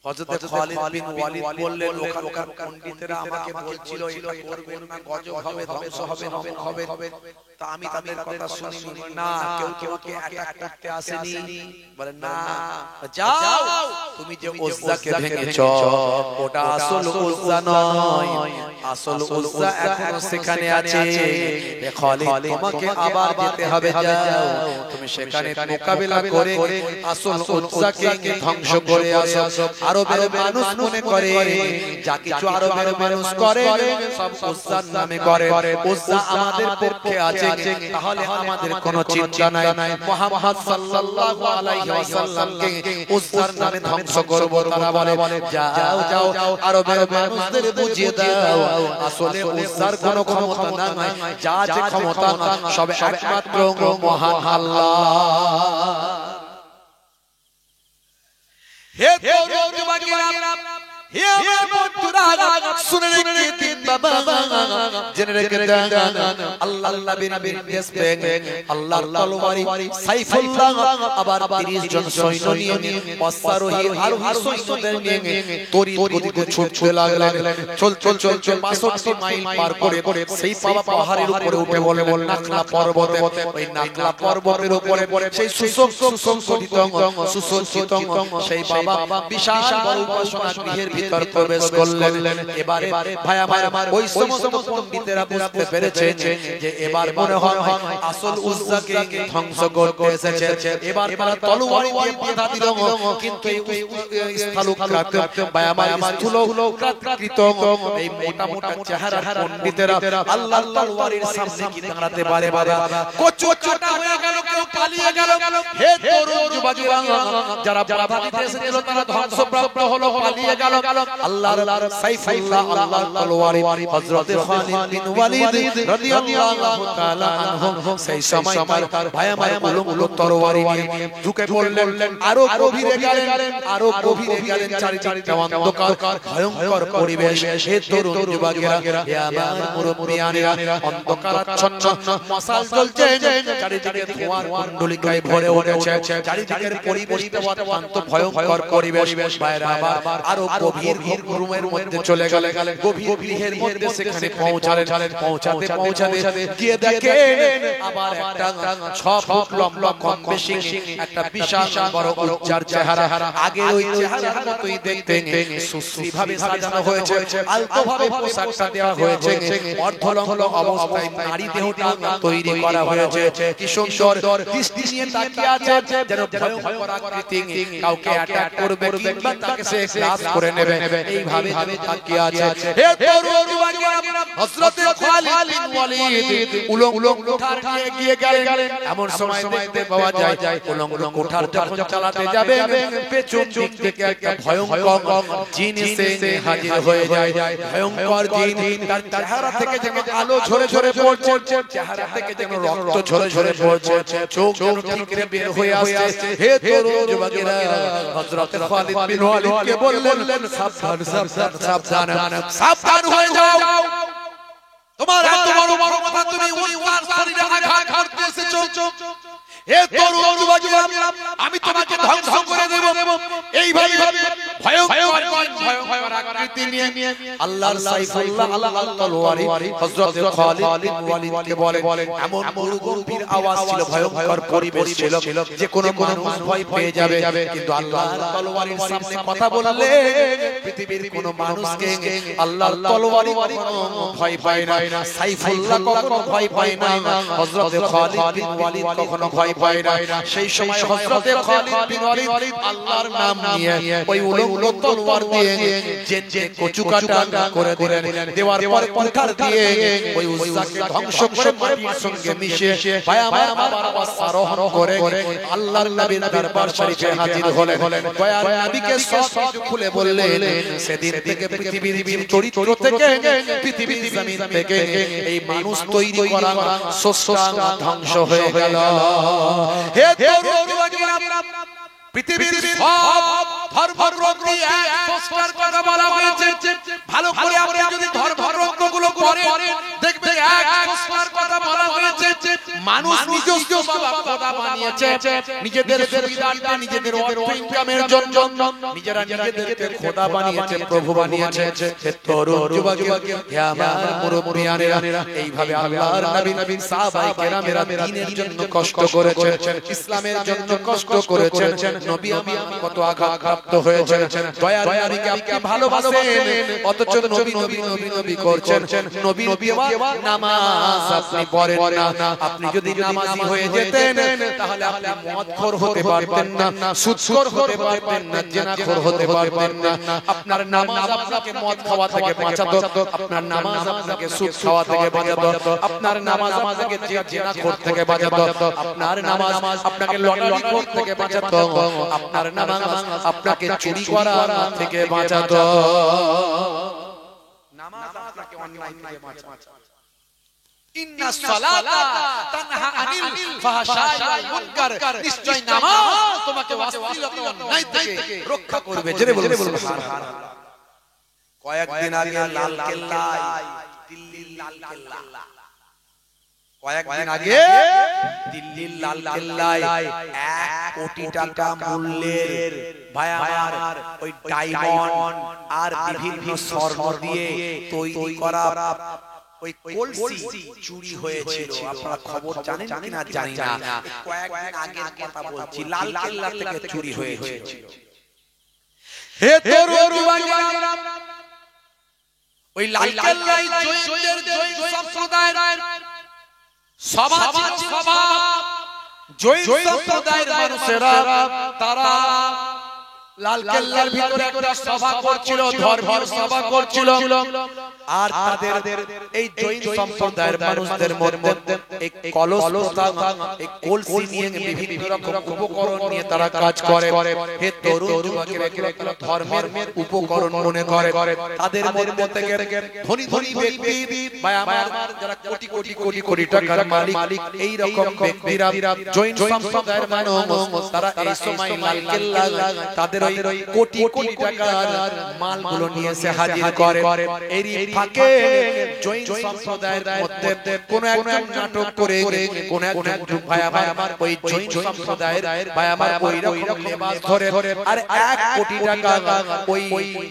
হযরত খালিদ বিন ওয়ালিদ বললেন, ওখানকার পণ্ডিতেরা আমাকে বলছিল এটা করবেন না, গজব হবে, ধ্বংস হবে হবে। তা আমি তাদের কথা শুনিনি। না, কেউ কেউকে অ্যাটাক করতে আসেনি। বলে না, যাও তুমি যে উজ্জাকে ভেঙেছো ওটা আসল উজ্জা নয়, আসল উজ্জা এখনো সেখানে আছে। খালিদ তোমাকে আবার যেতে হবে, যাও তুমি সেখানে মোকাবিলা করে আসল উজ্জাকে ধ্বংস করে আসো। আরবের মানুষ মনে করে যা কিছু আরবের মানুষ করে সব উজ্জার নামে করে, উজ্জা আমাদের পক্ষে আছে তাহলে আমাদের কোনো চিন্তা নাই। মুহাম্মদ সাল্লাল্লাহু আলাইহি ওয়াসাল্লামকে উজ্জার নামে ধ্বংস করব। তারা বলে যাও যাও আরবের মানুষদের বুঝিয়ে দাও আসলে উজ্জার কোনো ক্ষমতা নাই, যা যে ক্ষমতা সব একমাত্র মহান আল্লাহ। হে তরুণ যুবকেরা, হে আমার বন্ধুরা, শুনে রেখে দিন বাবা, জেনে রেখে দেন আল্লাহর নবীর নির্দেশ পেয়ে আল্লাহর তলোয়ারি সাইফুল্লাহ আবার 30 জন সৈন্য নিয়ে অশ্বারোহী আরোহী সৈন্যদের নিয়ে তড়িৎ গতিতে ছুটতে লাগলেন। চল 65 মাইল পার করে সেই পাহাড়ের উপরে উঠে বলে নাকলা পর্বতে, ওই নাকলা পর্বতের উপরে সেই সুসজ্জিত সেই বাবা বিশাল বড় উপাসনা গৃহের ভিতর প্রবেশ করলেন। এবারে ভাই আমার ওই সমস্ত পণ্ডিতেরা বুঝতে পেরেছেন যে এবার মনে হয় আসল উজ্জাকে ধ্বংস করতে এসেছে। এবার তারা তলোয়ার দিয়ে বাধা দিল, কিন্তু এই স্থলক্রান্ত ভাই আমার স্থূলকৃত এই মোটা মোটা চেহারা পণ্ডিতেরা আল্লাহর তলোয়ারের সামনে কি দাঁড়াতে পারে? বাবা কচু কাটা হয়ে গেল, কেউ পালিয়ে গেল। হে তরুণ যুবকেরা, যারা বাধা দিতে এসেছিল তারা ধ্বংসপ্রাপ্ত হলো, পালিয়ে গেল। আল্লাহর সাইফুল্লাহ আল্লাহর তলোয়ারি হযরত খালিদ বিন ওয়ালিদ রাদিয়াল্লাহু তাআলা আনহু সেই সময় তার ভাই আমার উলুম তরবারি নিয়ে ঢুকে পড়লেন। আরো গভীরে গেলেন, চারিদিকে অন্ধকার ভয়ঙ্কর পরিবেশ। হে তরুণ যুবকেরা, হে আমার মুরব্বিয়ানেরা, অন্ধকারাচ্ছন্ন মশাল জ্বলছে, চারিদিকে ধোঁয়ার কুণ্ডলিকায় ভরে উঠেছে, চারিদিকের পরিবেশটা অত্যন্ত ভয়ঙ্কর পরিবেশ। বাইরে আবার আরো গভীর রুমের মধ্যে চলে গেলেন, গভীর গৃহের মধ্যে সেখানে পৌঁছাতে গিয়ে দেখেন আবার একটা 6 ফুট লম্বা কম বেশি একটা বিশাল বড় উজ্জার চেহারা। আগে ওই চেহারার মতোই দেখতে সুশ্রীভাবে সাজানো হয়েছে, আলতোভাবে পোশাকটা দেওয়া হয়েছে, অর্ধলঙ্গ অবস্থায় নারী দেহটা তৈরি করা হয়েছে। কি সুন্দর দৃষ্টি নিয়ে তাকিয়ে আছে, যেন ভয়ঙ্কর আকৃতি, কাউকে অ্যাটাক করবে কিংবা তাকে সে গ্রাস করে নেবে, এইভাবে তাকিয়ে আছে। হে তরুণ যুবকেরা, হযরত খালিদ বিন ওয়ালিদ উলঙ্গ কোঠার গিয়ে গেলেন। এমন সময় দেখতে পাওয়া যায় উলঙ্গ কোঠার যখন চালাতে যাবে পেছন দিক থেকে একটা ভয়ঙ্কর জিন এসে হাজির হয়ে যায়। ভয়ঙ্কর জিন, তার চেহারা থেকে যেন আলো ঝরে ঝরে পড়ছে, চেহারা থেকে যেন রক্ত ঝরে ঝরে পড়ছে, চোখ যেন ঠিকরে বের হয়ে আসছে। হে তরুণ যুবকেরা, হযরত খালিদ বিন ওয়ালিদকে বললেন সাবধান হয়ে যাও, তোমার এত বড় কথা, তুমি উজ্জার শরীরে আঘাত করতে এসেছো। হে তরুণ যুবকেরা, আমি তোমাকে ধ্বংস করে দেব। এইভাবে ভয়ঙ্কর আকৃতি নিয়ে আল্লাহর সাইফুল্লাহ আল্লাহর তলোয়ারি হযরত খালিদ বিন ওয়ালিদকে বলে। এমন গম্ভীর আওয়াজ ছিল, ভয়ঙ্কর পরিবেশ ছিল, যে কোনো মানুষ ভয় পেয়ে যাবে। কিন্তু আল্লাহর তলোয়ারির সামনে কথা বললে পৃথিবীর কোনো মানুষকে আল্লাহর তলোয়ারি কখনো ভয় পায় না, সাইফুল্লাহ কখনো ভয় পায় না, হযরত খালিদ বিন ওয়ালিদ কখনো ভয় পায় না। সেই সময় হযরত খালিদ বিন ওয়ালিদ আল্লাহর নাম নিয়ে ওই উলঙ্গ তলোয়ার দিয়ে যে কচুকাটা করে দিলেন। দেওয়ার পর পরখার দিয়ে ওই উজ্জাকে ধ্বংস করে মাটির সঙ্গে মিশে আবার অশ্বারোহণ করে আল্লাহর নবীর দরবার শরীফে হাজির হলেন। দয়ার নবীকে সব কিছু খুলে বললেন। সেদিন থেকে পৃথিবীর চরিত্র থেকে, পৃথিবীর জমিন থেকে এই মানুষ তৈরি করা স্রষ্টা ধ্বংস হয়ে গেল। হে তরুণ যুবকেরা, পৃথিবীর সব ধর্মগ্রন্থে এক স্রষ্টার কথা বলা হয়েছে। ভালো করে আপনি যদি ধর্মগ্রন্থগুলো পড়েন দেখবেন এক স্রষ্টার কথা বলা হয়েছে। মানুষ নিজস্ব খোদা বানিয়েছে, নিজেদের সুবিধার্থে, নিজেদের অর্থ ইনকামের জন্য নিজেরা নিজেদেরকে খোদা বানিয়েছে, প্রভু বানিয়েছে। তরুণ যুবক হে আমার মুরব্বিয়ানেরা, এইভাবে আল্লাহর নবী সাহাবায়ে কেরামেরা দ্বীনের জন্য কষ্ট করেছেন, ইসলামের জন্য কষ্ট করেছেন। নবী আমার কত আঘাতপ্রাপ্ত হয়েছেন। দয়ার নবীকে আপনি ভালোবাসেন, অথচ নবী নবী নবী নবী করছেন। নবীর দেওয়া নামাজ আপনি পড়েন না। আপনি যদি নামাজি হয়ে যেতেন তাহলে আপনি মদখোর হতে পারতেন না, সুদখোর হতে পারতেন না, জিনাখোর হতে পারতেন না। আপনার নামাজ আপনাকে মদ খাওয়া থেকে বাঁচাতো, আপনার নামাজ আপনাকে সুদ খাওয়া থেকে বাঁচাতো, আপনার নামাজ আপনাকে জিনাখোর থেকে বাঁচাতো, আপনার নামাজ আপনাকে লটারিখোর থেকে বাঁচাতো, আপনার নামাজ আপনাকে চুরি করা থেকে বাঁচাতো। নামাজ আপনাকে অন্যায় থেকে বাঁচাতো। ইন্নাস সালাতা তানহা আনিল ফাহশাই ওয়াল মুনকার, নিশ্চয় নামাজ তোমাকে অশ্লীলতা ও অন্যায় থেকে রক্ষা করবে। জোরে বলুন সুবহানাল্লাহ। কয়েকদিন আগে লাল কেল্লায়, দিল্লির লাল কেল্লা, কয়েকদিন আগে দিল্লির লাল কেল্লায় 1 কোটি টাকা মূল্যের ভাই আমার ওই ডায়মন্ড আর বিভিন্ন স্বর্ণ দিয়ে তৈরি করা ওই কলসি চুরি হয়েছিল। আপনারা খবর জানেন কিনা জানি না, কয়েকদিন আগের কথা বলছি, লাল কেল্লা থেকে চুরি হয়েছিল। হে তরুণ যুবকেরা, ওই লাল কেল্লায় জৈনদের জৈন সম্প্রদায়ের সভা জৈন সম্প্রদায়ের মানুষেরা তারা লাল কেল্লার ভিতরে একটা সভা করছিল, ধর্মীয় সভা করছিল। আর তাদের এই জৈন সম্প্রদায়ের মানুষদের মধ্যে এক কলস প্রথা, এক কলসি নিয়ে বিভিন্ন রকম উপকরণ নিয়ে তারা কাজ করে। হে তরুণ যুবকেরা, ধর্মের উপকরণ মনে করে তাদের মধ্যে থেকে ধনী ধনী ব্যক্তি বা আমার যারা কোটি কোটি কোটি কোটি টাকার মালিক, এই রকম ব্যক্তিরা জৈন সম্প্রদায়ের মানুষ তারা এই সময় লাল কেল্লা তাদের ওই কোটি কোটি টাকার মালগুলো নিয়ে এসে হাজির করে। এরই ফাঁকে জৈন সম্প্রদায়ের মধ্যে কোন একজন নাটক করে কোন একজন ভাই আমার ওই জৈন সম্প্রদায়ের ভাই আমার ওই রকম লেবাস ধরে আর 1 কোটি টাকা ওই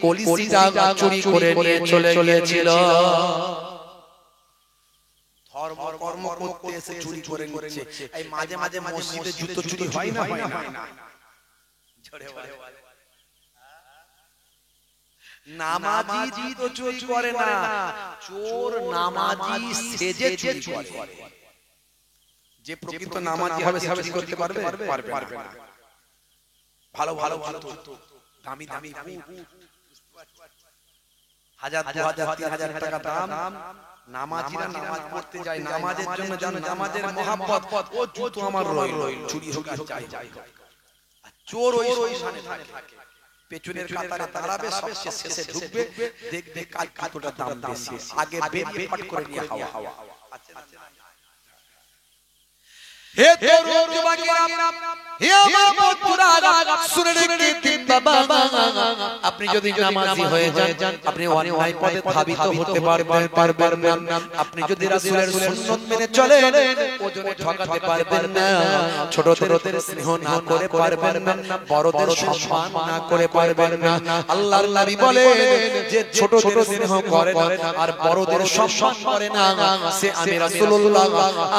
কলসিটা চুরি করে নিয়ে চলে গিয়েছিল। ধর্ম কর্ম করতে এসে চুরি করে নিচ্ছে। এই মাঝে মাঝে মসজিদে জুতো চুরি হয় না, হয় না? জোরে বলে নামাজি তো চুরি করে না, চোর নামাজি সেজে চুরি করে। যে প্রকৃত নামাজি হবে সে চুরি করতে পারবে না। ভালো ভালো জুতো, দামি দামি বুট, 1000 2000 3000 টাকা দাম। নামাজিরা নামাজ পড়তে যায়, নামাজের জন্য জানো, নামাজের মহব্বত, ও জুতো আমার রইল, চুরি হোক আর যাই হোক। চোর ওই শানে থাকে, পেছনের কাতারে দাঁড়াবে, সবচেয়ে শেষে ঢুকবে, দেখবে কাল কতটা দাম বেশি, আগে বেরিয়ে ফট করে নিয়ে হাওয়া। হে তরুণ যুবকেরা, হে আমার বন্ধুরা, শুনে রেখে বাবা, আপনি যদি নামাজি হয়ে যান আপনি অন্যায় পথে ধাবিত হতে পারবেন না। আপনি যদি রাসূলের সুন্নাত মেনে চলেন ওজনে ঠকাতে পারবেন না, ছোটদের স্নেহ না করে পারবেন না, বড়দের সম্মান না করে পারবেন না। আল্লাহর নবী বলেন যে ছোটদের স্নেহ করে না আর বড়দের সম্মান করে না, সে আমি রাসূলুল্লাহ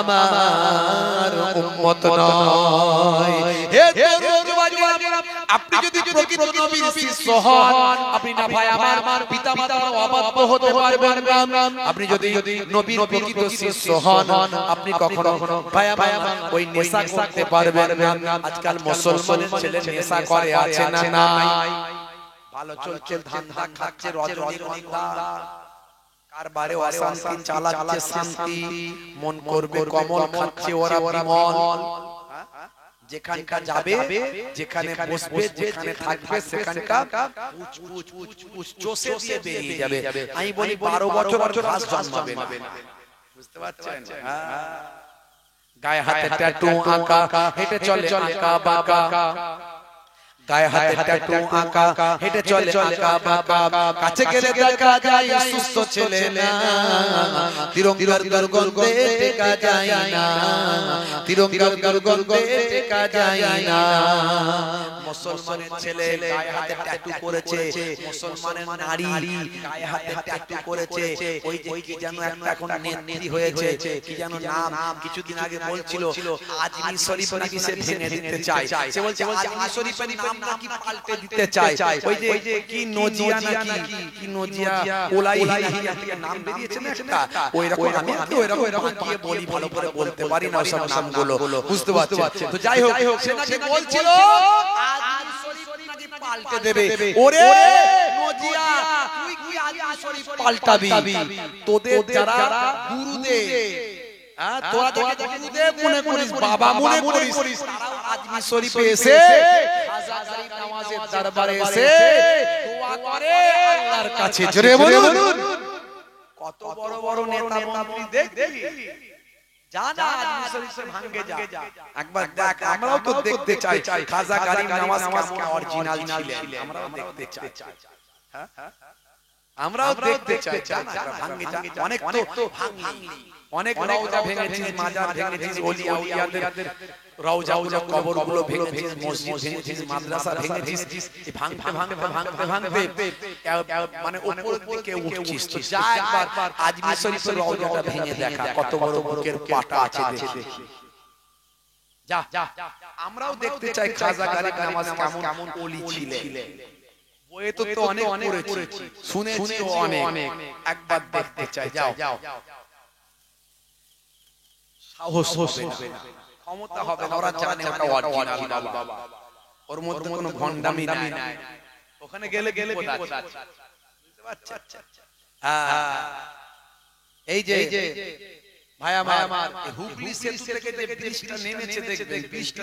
আমার উম্মত নয়। হে তরুণ যুবকেরা, আপনি যদি প্রকৃত নবীর শিষ্য হন, আপনি না ভাই আমার পিতামাতার অবাধ্য হতে পারবেন না। আপনি যদি নবীর প্রকৃত শিষ্য হন, আপনি কখনো ভাই আমার ওই নেশা করতে পারবেন না। আজকাল মুসলমানের ছেলে নেশা করে আছে না নাই? ভালো চলছে, ধান্দা খাচ্ছে, রজনীগন্ধা কারবারে অশান্তি চালাচ্ছে, শান্তি মন করবে কমল, খাচ্ছে ওরা বিমল। যেখানকার যাবে, যেখানে বসবে, যেখানে থাকবে, সেখানকার চষে দিয়ে বেরিয়ে যাবে। আমি বলি 12 বছর ঘাস জন্মাবে না, বুঝতে পারছেন? গায়ে হাতে ট্যাটু আঁকা, হেঁটে চলে আঁকা বাঁকা, গায়ে হাতে ট্যাটু আঁকা, হেঁটে চলে আঁকা বাঁকা, কাছে গেলে দেখা যায় সুস্থ ছেলে না, তিরঙ্গার দুর্গন্ধে টেকা যায় না, তিরঙ্গার দুর্গন্ধে টেকা যায় না। মুসলমানের ছেলে গায়ে হাতে ট্যাটু করেছে, মুসলমানের নারী গায়ে হাতে ট্যাটু করেছে, ওই যে কি যেন একটা এখন নেত্রী হয়েছে, কি যেন নাম কিছুদিন আগে বলছিল, আজমি শরীফ নাকি সে ভেঙে দিতে চায়, সে বলছে আজমি শরীফের নাম নাকি পাল্টে দিতে চায়, ওই যে কি নজিয়া নাকি কি নজিয়া ওলাই হিয়া থেকে নাম বেরিয়েছে না একটা, ওই রকম আমি তো ওই রকম বাকিয়ে বলি, ভালো করে বলতে পারি না সব নামগুলো, বুঝতে পারছেন? তো যাই হোক সে নাকি বলছিল আজমি শরীফ নাকি পাল্টে দেবে। ওরে নজিয়া তুই কি আজমি শরীফ পাল্টাবি? তোদের যারা গুরুদেব, তোরা যাকে গুরুদেব মনে করিস, বাবা মনে করিস, তারাও আজমি শরীফে এসে খাজা গরিব নওয়াজের দরবারে এসে দোয়া করে আল্লাহর কাছে। জোরে বলুন, কত বড় বড় নেতা মন্ত্রী দেখবি, জানা আজমি শরীফে ভাঙে যা, একবার দেখ। আমরাও তো দেখতে চাই খাজা গরিব নওয়াজ কাকে অরিজিনাল ছিলেন, আমরাও দেখতে চাই, হ্যাঁ আমরাও দেখতে চাই, ভাঙে যা। অনেক তো ভাঙলি, অনেক রওজা ভেঙেছিস, মাজার ভেঙেছিস, ওলি আউলিয়াদের রওজাগুলো কবরগুলো ভেঙেছিস, মসজিদ ভেঙেছিস, মাদ্রাসা ভেঙেছিস, ভাঙতে ভাঙতে ভাঙতে ভাঙতে মানে উপরের দিকে উঠছিস। তো যা একবার আজমি শরীফের রওজাটা ভেঙে দেখা, কত বড় বুকের পাটা আছে দেখে যা। আমরাও দেখতে চাই খাজা গরিব নওয়াজ কেমন ওলি ছিলেন। বইয়ে তো অনেক পড়েছি, শুনেছি অনেক, একবার দেখতে চাই। যাও সাহস হবে না, ক্ষমতা হবে না, ওরা জানে ওটা অরিজিনাল বাবা, ওর মধ্যে কোনো ভন্ডামি নাই, ওখানে গেলে বিপদ আছে, বুঝতে পারছেন? এই যে ভাই আমার হুগলি সেতু থেকে যে ব্রিজটা নেমেছে, দেখবেন ব্রিজটা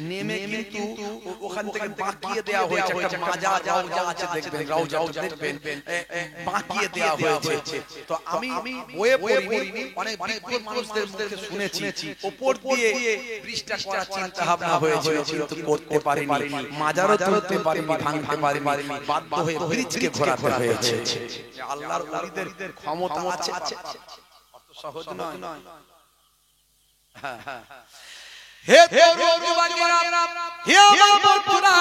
নেমে কিন্তু ওখান থেকে বাঁকিয়ে দেওয়া হয়েছে, একটা মাজার রওজা আছে দেখবেন, রওজাটা দেখবেন বাঁকিয়ে দেওয়া হয়েছে। তো আমি বইয়ে পড়িনি, অনেক বিজ্ঞ মানুষদের মুখে শুনেছি উপর দিয়ে ব্রিজটা করার চিন্তা ভাবনা হয়েছিল, কিন্তু করতে পারেনি, মাজারও তুলতে পারেনি, ভাঙতে পারেনি, বাধ্য হয়ে ব্রিজকে ঘোরাতে হয়েছে। আল্লাহর ওলিদের ক্ষমতা আছে, সহজ নয়। হে তরুণ যুবকেরা, হে আমার বন্ধুরা,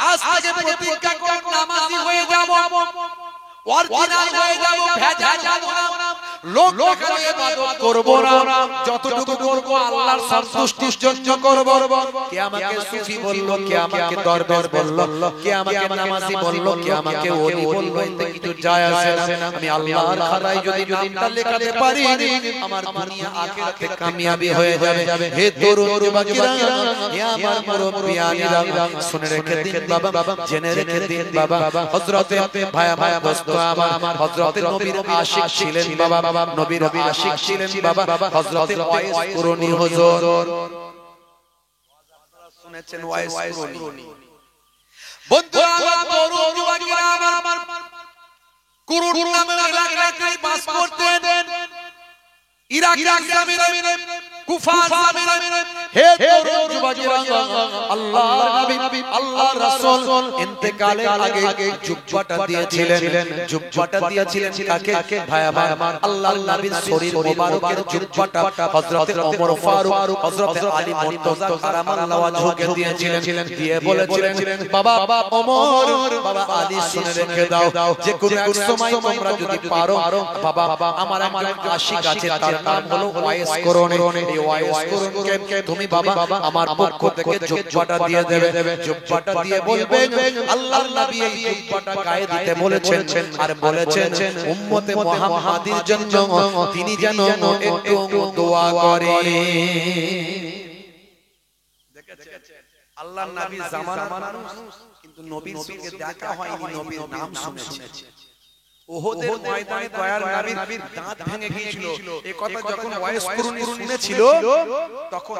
আজ থেকে প্রতিজ্ঞা কর নামাজি হয়ে যাব, অরিজিনাল হয়ে যাব, ভেজাল যাব না, লোক দেখানো ইবাদত করব না, যতটুকু করব আল্লাহর সন্তুষ্টির জন্য করব। কে আমাকে সুফি বলল, কে আমাকে দরবেশ বলল, কে আমাকে নামাজি বলল, কে আমাকে ওলি বলল, এতে কিছু যায় আসে না। আমি আল্লাহর খাতায় যদি নামটা লেখাতে পারি, আমার দুনিয়া আখিরাতে কামিয়াবি হয়ে যাবে। হে তরুণ যুবকেরা, হে আমার মুরব্বিয়ানিরা, শুনে রেখে দিন বাবা, জেনে রেখে দিন বাবা, হযরতে ভাই দোস্ত আমার, হযরতে নবীর আশিক ছিলেন বাবা, নবীর আশিক ছিলেন বাবা, হযরতে ওয়াইস কুরনি হুজুর, আপনারা শুনেছেন ওয়াইস কুরনি। বন্ধুরা আমার, তরুণ যুবকেরা আমার, কুরুন নামের এলাকায় বাস করতেন, ইরাক জমিনে, কুফা জমিনে। হে তরুণ যুবকেরা, আল্লাহর নবী, আল্লাহর রাসূল ইন্তেকালের আগে জুব্বাটা দিয়েছিলেন কাকে? ভাই আমার, আল্লাহর নবীর শরীর মোবারকের জুব্বাটা হযরতে ওমর ফারুক, হযরতে আলী মুর্তজা কারামাল্লাহু ওয়াজহুকে দিয়েছিলেন, দিয়ে বলেছিলেন, বাবা ওমর, বাবা আলী, শুনে রেখে দাও, যে কোন এক সময় তোমরা যদি পারো বাবা, আমার একজন আশিক আছে, তার নাম হলো ওয়াইস কুরনি। এই ওয়াইস কুরনিকে তুমি বাবা আমার পক্ষ থেকে জুব্বাটা দিয়ে দেবে, জুব্বাটা দিয়ে বলবেন আল্লাহর নবী এই জুব্বাটা গায়ে দিতে বলেছেন, আর বলেছেন উম্মতে মুহাম্মাদির জন্য তিনি যেন একটু দোয়া করে। দেখেছেন আল্লাহর নবী জামানার মানুষ, কিন্তু নবীর সঙ্গে দেখা হয়নি, নবীর নাম শুনেছে। ওহদের ময়দানে দয়ার নবীর দাঁত ভেঙে গিয়েছিল, এই কথা যখন ওয়াইস কুরনি শুনেছিল, তখন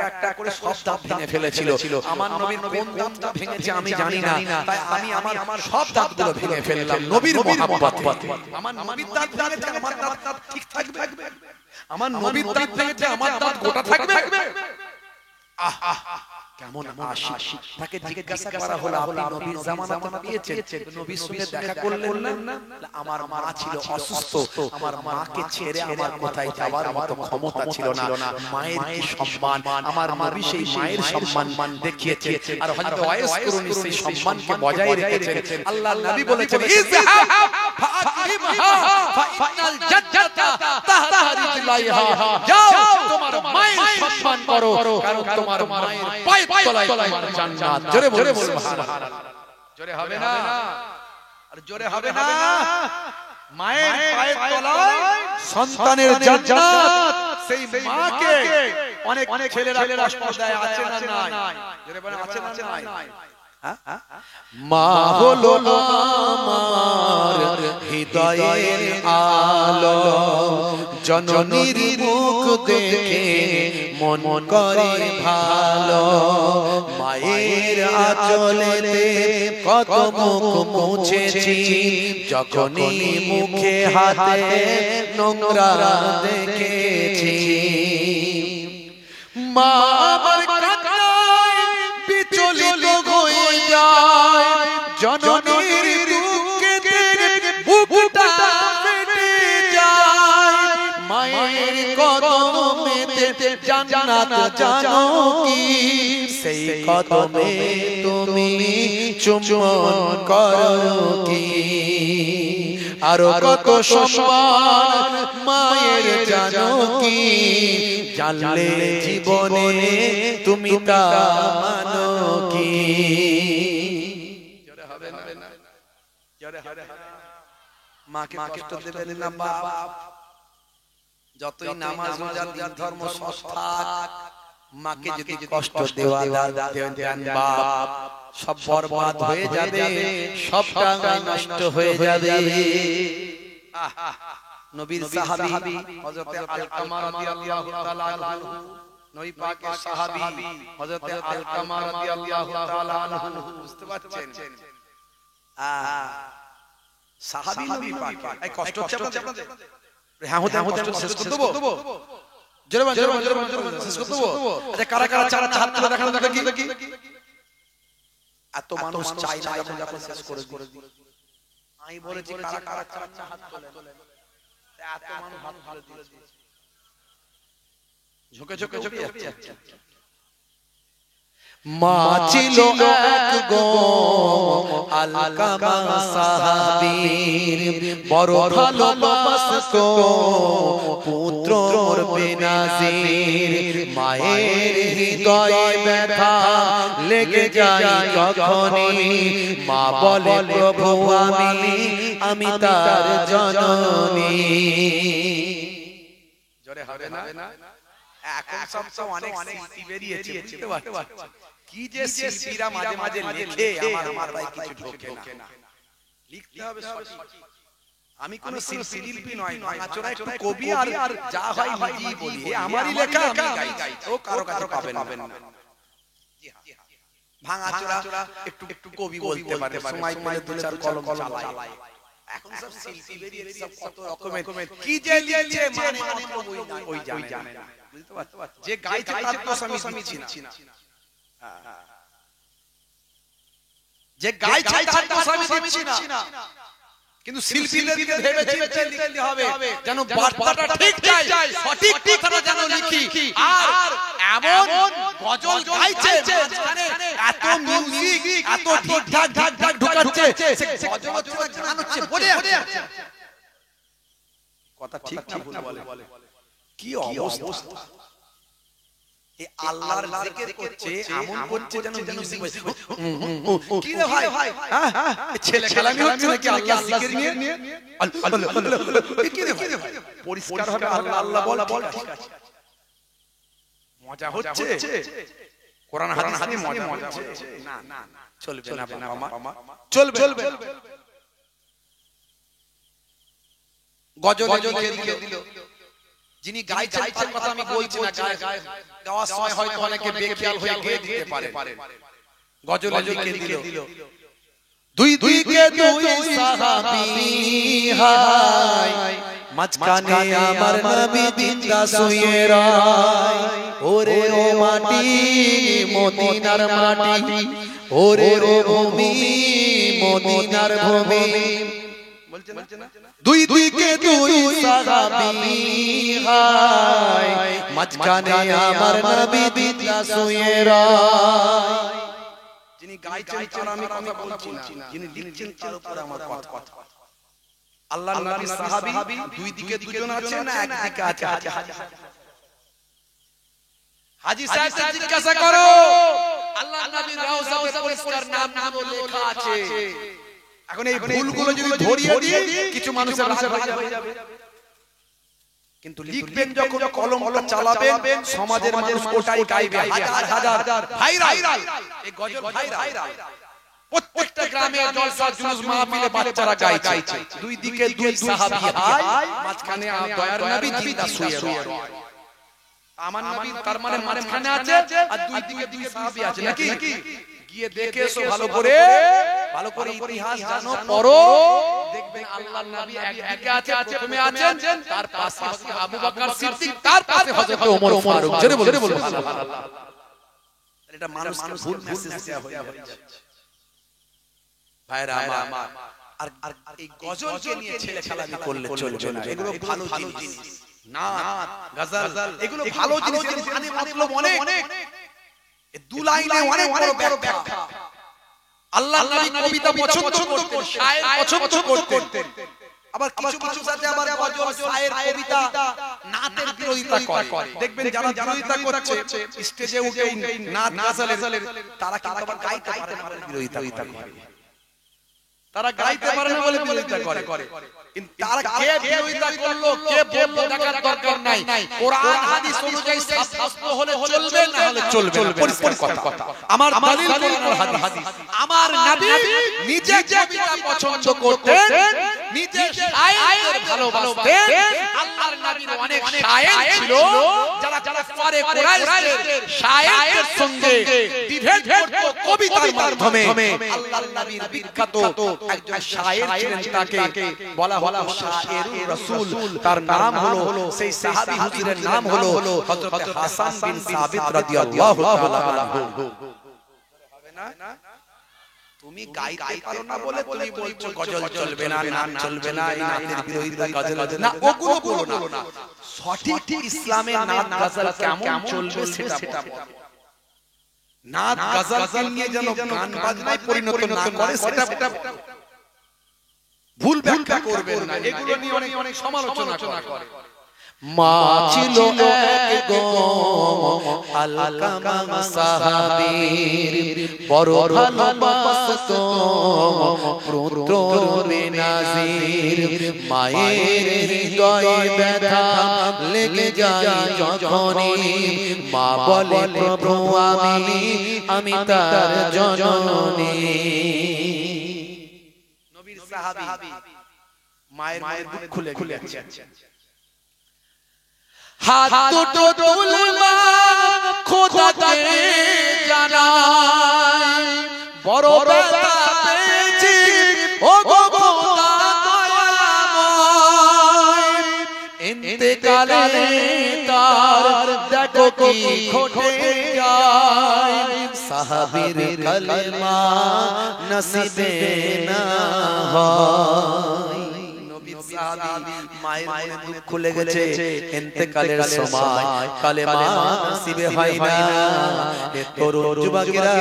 একটা করে সব দাঁত ভেঙে ফেলেছিল। আমার নবীর কোন দাঁতটা ভেঙেছে আমি জানি না, তাই আমি আমার সব দাঁতগুলো ভেঙে ফেললাম নবীর মহব্বতে। আমার নবীর দাঁত ভেঙেছে, আমার দাঁত ঠিক থাকবে? আমার নবীর দাঁত ভেঙেছে, আমার দাঁত গোটা থাকবে? কেমন আশিক তাকে জিজ্ঞাসা করা হলো আপনি নবীর জামানত পেয়েছেন নবীর সঙ্গে দেখা করলেন না আমার মা ছিল অসুস্থ আমার মাকে ছেড়ে আমার কোথায় যাওয়ার মতো ক্ষমতা ছিল না মায়ের কি সম্মান আমার নবী সেই মায়ের সম্মান দেখিয়েছেন আর হযরত ওয়াইস করুনি সেই সম্মানকে বজায় রেখেছেন আল্লাহর নবী বলেছেন ইযহাব ফাতিমাহা ফাইনাল জান্নাতা তাহতা রিজলাইহা যাও তোমার মায়ের সম্মান করো কারণ তোমার মায়ের পায়ের তলায় তোমার জান্নাত জোরে বলুন সুবহানাল্লাহ জোরে হবে না আর জোরে হবে না মায়ের পায়ের তলায় সন্তানের জান্নাত সেই মাকে অনেক ছেলেরা কষ্ট দেয় আছে না নাই জোরে বলেন আছে না নাই মা হলো আমার হৃদয়ের আলো জননীর মুখ দেখে মন করে ভালো মায়ের আঁচলেতে কত মুখ মুছেছি যখনই মুখে হাতে নোংরা দেখেছি মা আমার কান্নায় বিচলিত হয়ে যায় জননীর দুঃখেতে বুকটা ফেটে যায় মায়ের কদমেতে জান্নাত জানো কি সেই কদমে তুমি চুম্বন করো কি আরো কত সম্মান মায়ের জানো কি জানলে জীবনে তুমি তা মানো কি জোরে হবে না জোরে হবে মাকে কষ্ট দেবেন না বাপ যতই নামাজ রোজা দিন ধর্ম সৎ মাকে যদি কষ্ট দেওয়া দেন বাপ সব বরবাদ হয়ে যাবে সবটা নষ্ট হয়ে যাবে নবীর সাহাবী হযরত আলকামা রাদিয়াল্লাহু তাআলা আনহু নবী পাকের সাহাবী হযরত আলকামা রাদিয়াল্লাহু তাআলা আনহু বুঝতে পারছেন সাহাবী নবী পাক এই কষ্ট হচ্ছে আপনাদের হ্যাঁ হতে শেষ করে দেব জোরে শেষ করে দেব আচ্ছা কারা কারা হাত তুলে দেখানো দেখি এত মানুষ চাই না যখন শেষ করে দিই আমি বলেছি কারা কারা হাত তোলে এত মানুষ হাত তুলে দিয়েছে ঝুঁকে যাচ্ছে মা ছিল এক গো আলকামা সাহাবীর বড় ভালোবাসতো পুত্রর বেনাজির মায়ের হৃদয়ে ব্যথা লেগে যায় যখনই মা বলে প্রভু আমি তার জননী জোরে হবে না এখন সব অনেক স্মৃতি বেরিয়েছে বুঝতে পারছো কি যে শিল্পীরা মাঝে মাঝে লেখে আমার মাথায় কিছু ঢোকে না লিখতে হবে সঠিক আমি কোন শিল্পী নয় ভাঙাচোরা একটু কবি আর যা হয় নিজেই বলি আমারই লেখা আমি গাই ও কারো পাবেন না জি হ্যাঁ ভাঙাচোরা একটু কবি বলতে পারে সময় পেলে দু চার কলম চালায় এখন সব শিল্পী বেরিয়েছে সব কত রকমের কি যে লিখছে মানে ওই জানে না বুঝতে পারছো যে গাইছে তার দোষ আমি দিচ্ছি না যে গাইছে তার দোষ আমি দিচ্ছি না কিন্তু শিল্পীদেরকে ভেবে চিন্তে লিখতে হবে যেন বার্তাটা ঠিক যায় সঠিক কথাটা যেন লিখি আর এমন গজল গাইছে মাঝখানে এত মিউজিক এত ঠিকঠাক ঢুকাচ্ছে সে গজল গান হচ্ছে বলে কথা ঠিক না ভুল বলে কি অবস্থা এই আল্লাহর জিকির করছে এমন করছে যেন মিউজিক বাজছে কি রে ভাই ছেলে খেলামি হচ্ছে নাকি আল্লাহর জিকির নিয়ে আল্লাহ কি রে ভাই পরিষ্কার হবে আল্লাহ বল ঠিক আছে মজা হচ্ছে কোরআন হাদিস নিয়ে মজা হচ্ছে না চলবে না বাবা চলবে গজল লিখে দিল যিনি গাইছেন তার কথা আমি বলছি না গাওয়ার সময় হয়তো অনেকে বেখেয়াল হয়ে গেয়ে দিতে পারে গজল লিখে দিল দুই দিকে দুই সাহাবী হায় মাঝখানে আমার নবী জিন্দা শুয়ে রয় ওরে ও মাটি মদিনার মাটি ওরে ও ভূমি মদিনার ভূমি বলছে না দুই দিকে দুই সাহাবী হায় মাঝখানে আমার নবী জিন্দা শুয়ে রয় যিনি গাইছেন তার আমি কথা বলছি না যিনি লিখছেন তার উপর আমার কথা আল্লাহর নবী সাহাবী দুই দিকে দুজন আছে না একদিকে আছে হাজী সাহেব জিজ্ঞাসা করো আল্লাহর নবীর রওজাতে পরিষ্কার নাম লেখা আছে এখন এই ভুলগুলো যদি ধরিয়ে দিই কিছু মানুষের রাগ হয়ে যাবে কিন্তু লিখবেন যখন কলমটা চালাবেন সমাজের মানুষ ওটাই গাইবে হাজার হাজার ভাইরাল এই গজল ভাইরাল প্রত্যেকটা গ্রামে জলসা জুলুস মাহফিলে বাচ্চারা গাইছে দুই দিকে দুই সাহাবী হায় মাঝখানে দয়ার নবী জিন্দা শুয়ে রয় আমার নবী তার মানে মাঝখানে আছে আর দুই দিকে দুই সাহাবী আছে নাকি গিয়ে দেখে এসো ভালো করে ইতিহাস জানো পড়ো দেখবেন আল্লাহর নবী একে আছে প্রথমে আছেন তার পাশে আবু বকর সিদ্দিক তার পাশে হযরত ওমর ফারুক জোরে বলো সুবহানাল্লাহ এটা মানুষকে ভুল মেসেজ দেয়া হয়ে যাচ্ছে ভাইরা আমার আর এই গজলকে নিয়ে ছেলে খেলামি করলে চলবে না এগুলো ভালো জিনিস নাত গজল এগুলো ভালো জিনিস মানে মতলব অনেক এই দু লাইনে অনেক বড় ব্যাখ্যা আল্লাহর নবী কবিতা পছন্দ করতেন শায়ের পছন্দ করতেন আবার কিছু মানুষ আছে আবার গজল শায়ের কবিতা নাতের বিরোধিতা করে দেখবেন যারা বিরোধিতা করছে স্টেজে উঠে নাত গজলের তারা কিন্তু আবার গাইতে পারে না বিরোধিতা করে তারা গাইতে পারে না বলে বিরোধিতা করে কিন্তু তারা কে বিরোধিতা করলো কে বললো দেখার দরকার নাই কোরআন হাদিস অনুযায়ী শাস্ত্র হলে চলবে না হলে চলবে না পরিষ্কার কথা আমার দলিল কোরআন হাদিস আমার নবী নিজে কবিতা পছন্দ করতেন নিজে শায়ের ভালোবাসতেন আল্লাহর নবীর অনেক শায়ের ছিল যারা পরে কুরাইশের শায়েরদের সঙ্গে ডিবেট করত কবিতার মাধ্যমে আল্লাহর নবীর বিখ্যাত একজন শায়ের ছিলেন তাকে বলা হলো শায়েরুর রাসূল তার নাম হলো সেই সাহাবী হুজুরের নাম হলো হযরত হাসান বিন সাবিত রাদিয়াল্লাহু তাআলা আনহু হবে না তুমি গাইতে পারো না বলে তুমি বলছো গজল চলবে না নাচ চলবে না এই নাচের বিরোধিতা গজল না ওগুলো বলো না সঠিক ইসলামের নাচ গজল কেমন চলবে সেটা নাচ গজল নিয়ে যেন গান বাজনায় পরিণত না করে সেটা ভুল ব্যাখ্যা করবেন না এগুলো নিয়ে অনেক সমালোচনা করে মা ছিল এক গো আলকামা সাহাবীর বড় ভালোবাসতো পুত্র বেনাজির মায়ের হৃদয়ে ব্যথা লেগে যায় যখনই মা বলে প্রভু আমি তার জননী নবীর সাহাবী মায়ের বুক খুলে গেছে হাত দুটো তুলে মা খোদাকে জানাই বড় ব্যথা পেয়েছি ও গো খোদা দয়াময় ইন্তেকালে তার দেখো কি ঘটে যায় সাহাবীর কালেমা নসিবে না হয় মায়ের বুক খুলে গেছে ইন্তেকালের সময় কালেমা নসিবে হয় না এ তরুণ যুবকেরা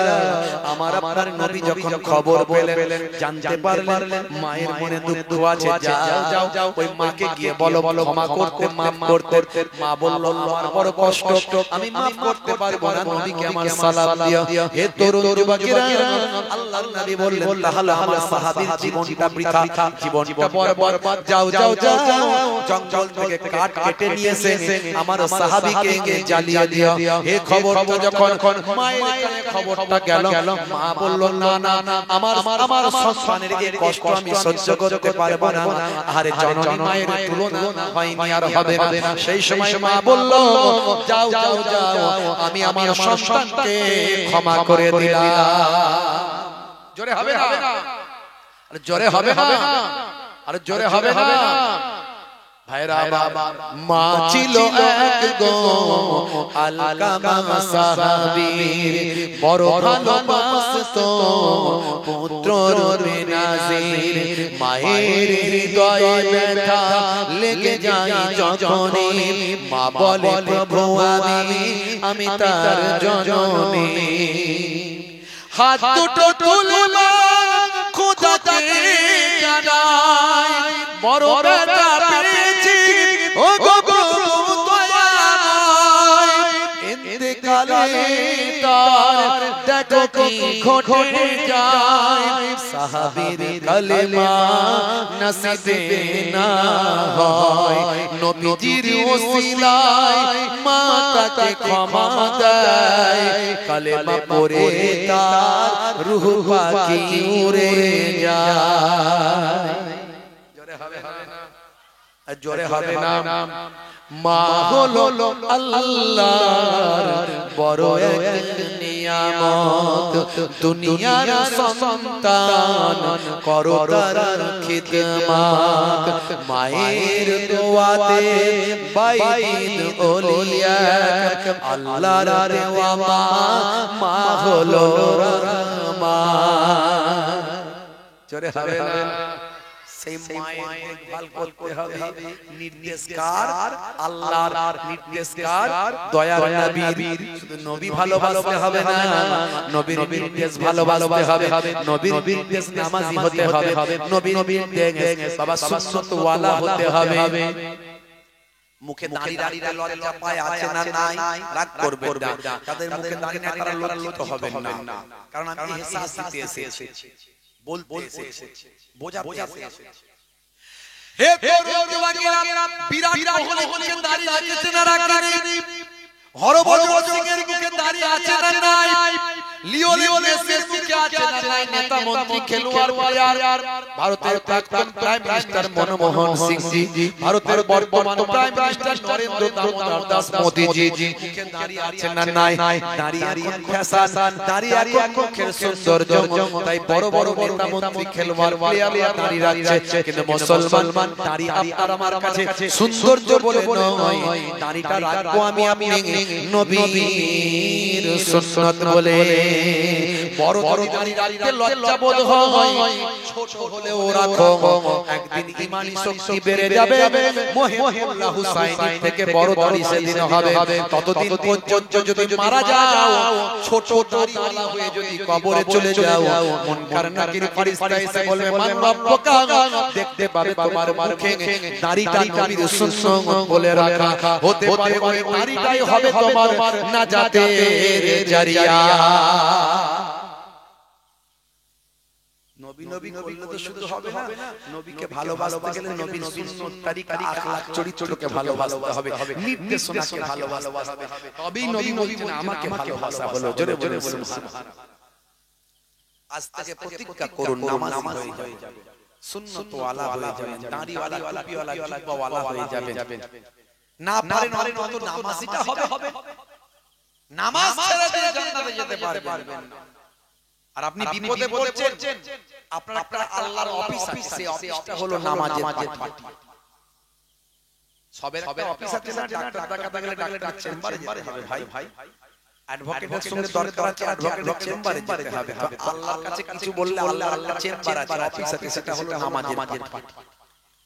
আমার আপনার নবী যখন খবর পেলেন জানতে পারলেন মায়ের মনে দুঃখ আছে যাও ওই মাকে গিয়ে বলো ক্ষমা করতে মাফ করতে মা বলল আমার বড় কষ্ট আমি মাফ করতে পারবো না নবীকে আমার সালাম দিও হে তরুণ যুবকেরা আল্লাহর নবী বললেন তাহলে আমার সাহাবীর জীবনটা বৃথা জীবনটা বরবাদ যাও জঙ্গল থেকে কাঠ কেটে নিয়ে এসে আমার সাহাবীকে জ্বালিয়ে দিও এই খবরটা যখন মায়ের কানে খবরটা গেল মা বলল না আমার সন্তানের এই কষ্ট আমি সহ্য করতে পারবো না আরে জননী মায়ের তুলনা হয়নি আর হবে না সেই সময় মা বলল যাও আমি আমার সন্তানকে ক্ষমা করে দিলাম জোরে হবে না আরে জোরে হবে না, আরে জোরে হবে না ভাইরা বাবা। মা ছিল এক গো আলকামা সাহাবীর, বড় ভালোবাসতো পুত্রর বেনাজির। মায়ের হৃদয়ে ব্যথা লেগে যায় যখনই, মা বলে প্রভু আমি তার জননী। হাত দুটো তুলে মা খোদাকে জানায়, বড় ব্যথা পেয়েছি ও গো দয়াময়। ইন্তেকালে তার দেখো কি ঘটে যায়, সাহাবীর কালেমা নসিবে না হয়। নবীজির ওসিলায় মা তাকে ক্ষমা দেয়, কালেমা পড়ে তার রূহ পাখি উড়ে যায়। জোরে হবে না, জোরে হবে না। মা হলো আল্লাহর বড় এক নিয়ামত, দুনিয়ার সন্তান করো তার খিদমত। মায়ের দোয়াতে বাইত ওলিয়া, আল্লাহর দেওয়া মা হলো রহমান। জোরে হবে না। সেই মায়ের দেখভাল করতে হবে, নির্দেশকার আল্লাহর নির্দেশকার দয়ার নবীর। শুধু নবী ভালোবাসতে হবে না, নবীর নির্দেশ ভালোবাসতে হবে, নবীর নির্দেশ নামাজি হতে হবে, নবীর নির্দেশ বাবা সুন্নাত ওয়ালা হতে হবে। মুখে দাড়ি রাখতে লজ্জা পায় আছে না নাই, রাগ করবে না। তাদের মুখে দাড়ি না তারা লজ্জিত হবেন না, কারণ আমি ইহসাস দিতে এসেছি, বলতে এসেছি, বোঝাতে এসেছি। হে তরুণ যুবকেরা, বিরাট কোহলি মুখে দাড়ি আছে না রাখেনি, হরভজন সিং এর মুখে দাড়ি আছে না নাই, লিওনেল মেসির মুখে আছে না নাই, নেতা মন্ত্রী খেলোয়াড় প্লেয়ার, ভারতের প্রাক্তন প্রাইম মিনিস্টার মনমোহন সিং জি, ভারতের বর্তমান প্রাইম মিনিস্টার নরেন্দ্র দামোদর দাস মোদি জি, মুখে দাড়ি আছে না নাই। দাড়ি এখন ফ্যাশন, দাড়ি এখন মুখের সৌন্দর্য, তাই বড় বড় নেতা মন্ত্রী খেলোয়াড় প্লেয়ার দাড়ি রাখছে, কিন্তু মুসলমান দাড়ি আপনার আমার কাছে সৌন্দর্য বলে নয়, দাড়িটা রাখবো আমি আপনি নবীর সুন্নাত বলে। বড় দাড়ি রাখতে লজ্জা বোধ হয়, ছোট হলেও রাখো, একদিন ঈমানি শক্তি বেড়ে যাবে। মোহাম্মদ হুসাইন থেকে বড় দাড়ি সেদিন হবে, ততদিন পর্যন্ত যদি মারা যাও, ছোট দাড়িওয়ালা হয়ে যদি কবরে চলে যাও, মুনকার নাকির ফেরেশতা এসে বলবে মান রব্বুকা, দেখতে পাবে তোমার মুখে দাড়িটা নবীর সুন্নাত বলে রাখা হতে পারে, ওই দাড়িটাই হবে তোমার নাজাতের জারিয়া। নবী নবী করলে তো শুধু হবে না, নবীকে ভালোবাসতে গেলে নবীর সুন্নাত তরিকা আখলাক চরিত্রকে ভালোবাসতে হবে, নির্দেশনাকে ভালোবাসতে হবে, তবেই নবী বলছেন আমাকে ভালোবাসা হলো। জোরে জোরে বলুন সুবহানাল্লাহ। আজ থেকে প্রতিজ্ঞা করুন নামাজি হয়ে যাবেন, সুন্নাত ওয়ালা হয়ে যাবেন, দাড়ি ওয়ালা টুপি ওয়ালা জুব্বা ওয়ালা হয়ে যাবেন। না পারেন অন্তত নামাজিটা হবে, নামাজ ছেড়ে দিয়ে জান্নাতে যেতে পারবেন না। আর আপনি বিপদে পড়ছেন, আপনার আল্লাহর অফিস আছে, সেই অফিসটা হলো নামাজের পার্টি। সবের একটা অফিস আছে না, ডাক্তার দেখাতে গেলে ডাক্তার চেম্বারে যেতে হবে ভাই, অ্যাডভোকেটের সঙ্গে দরকার আছে, অ্যাডভোকেট চেম্বারে যেতে হবে। আল্লাহর কাছে কিছু বললে আল্লাহর চেম্বার আছে, অফিস আছে, সেটা হলো নামাজের পার্টি।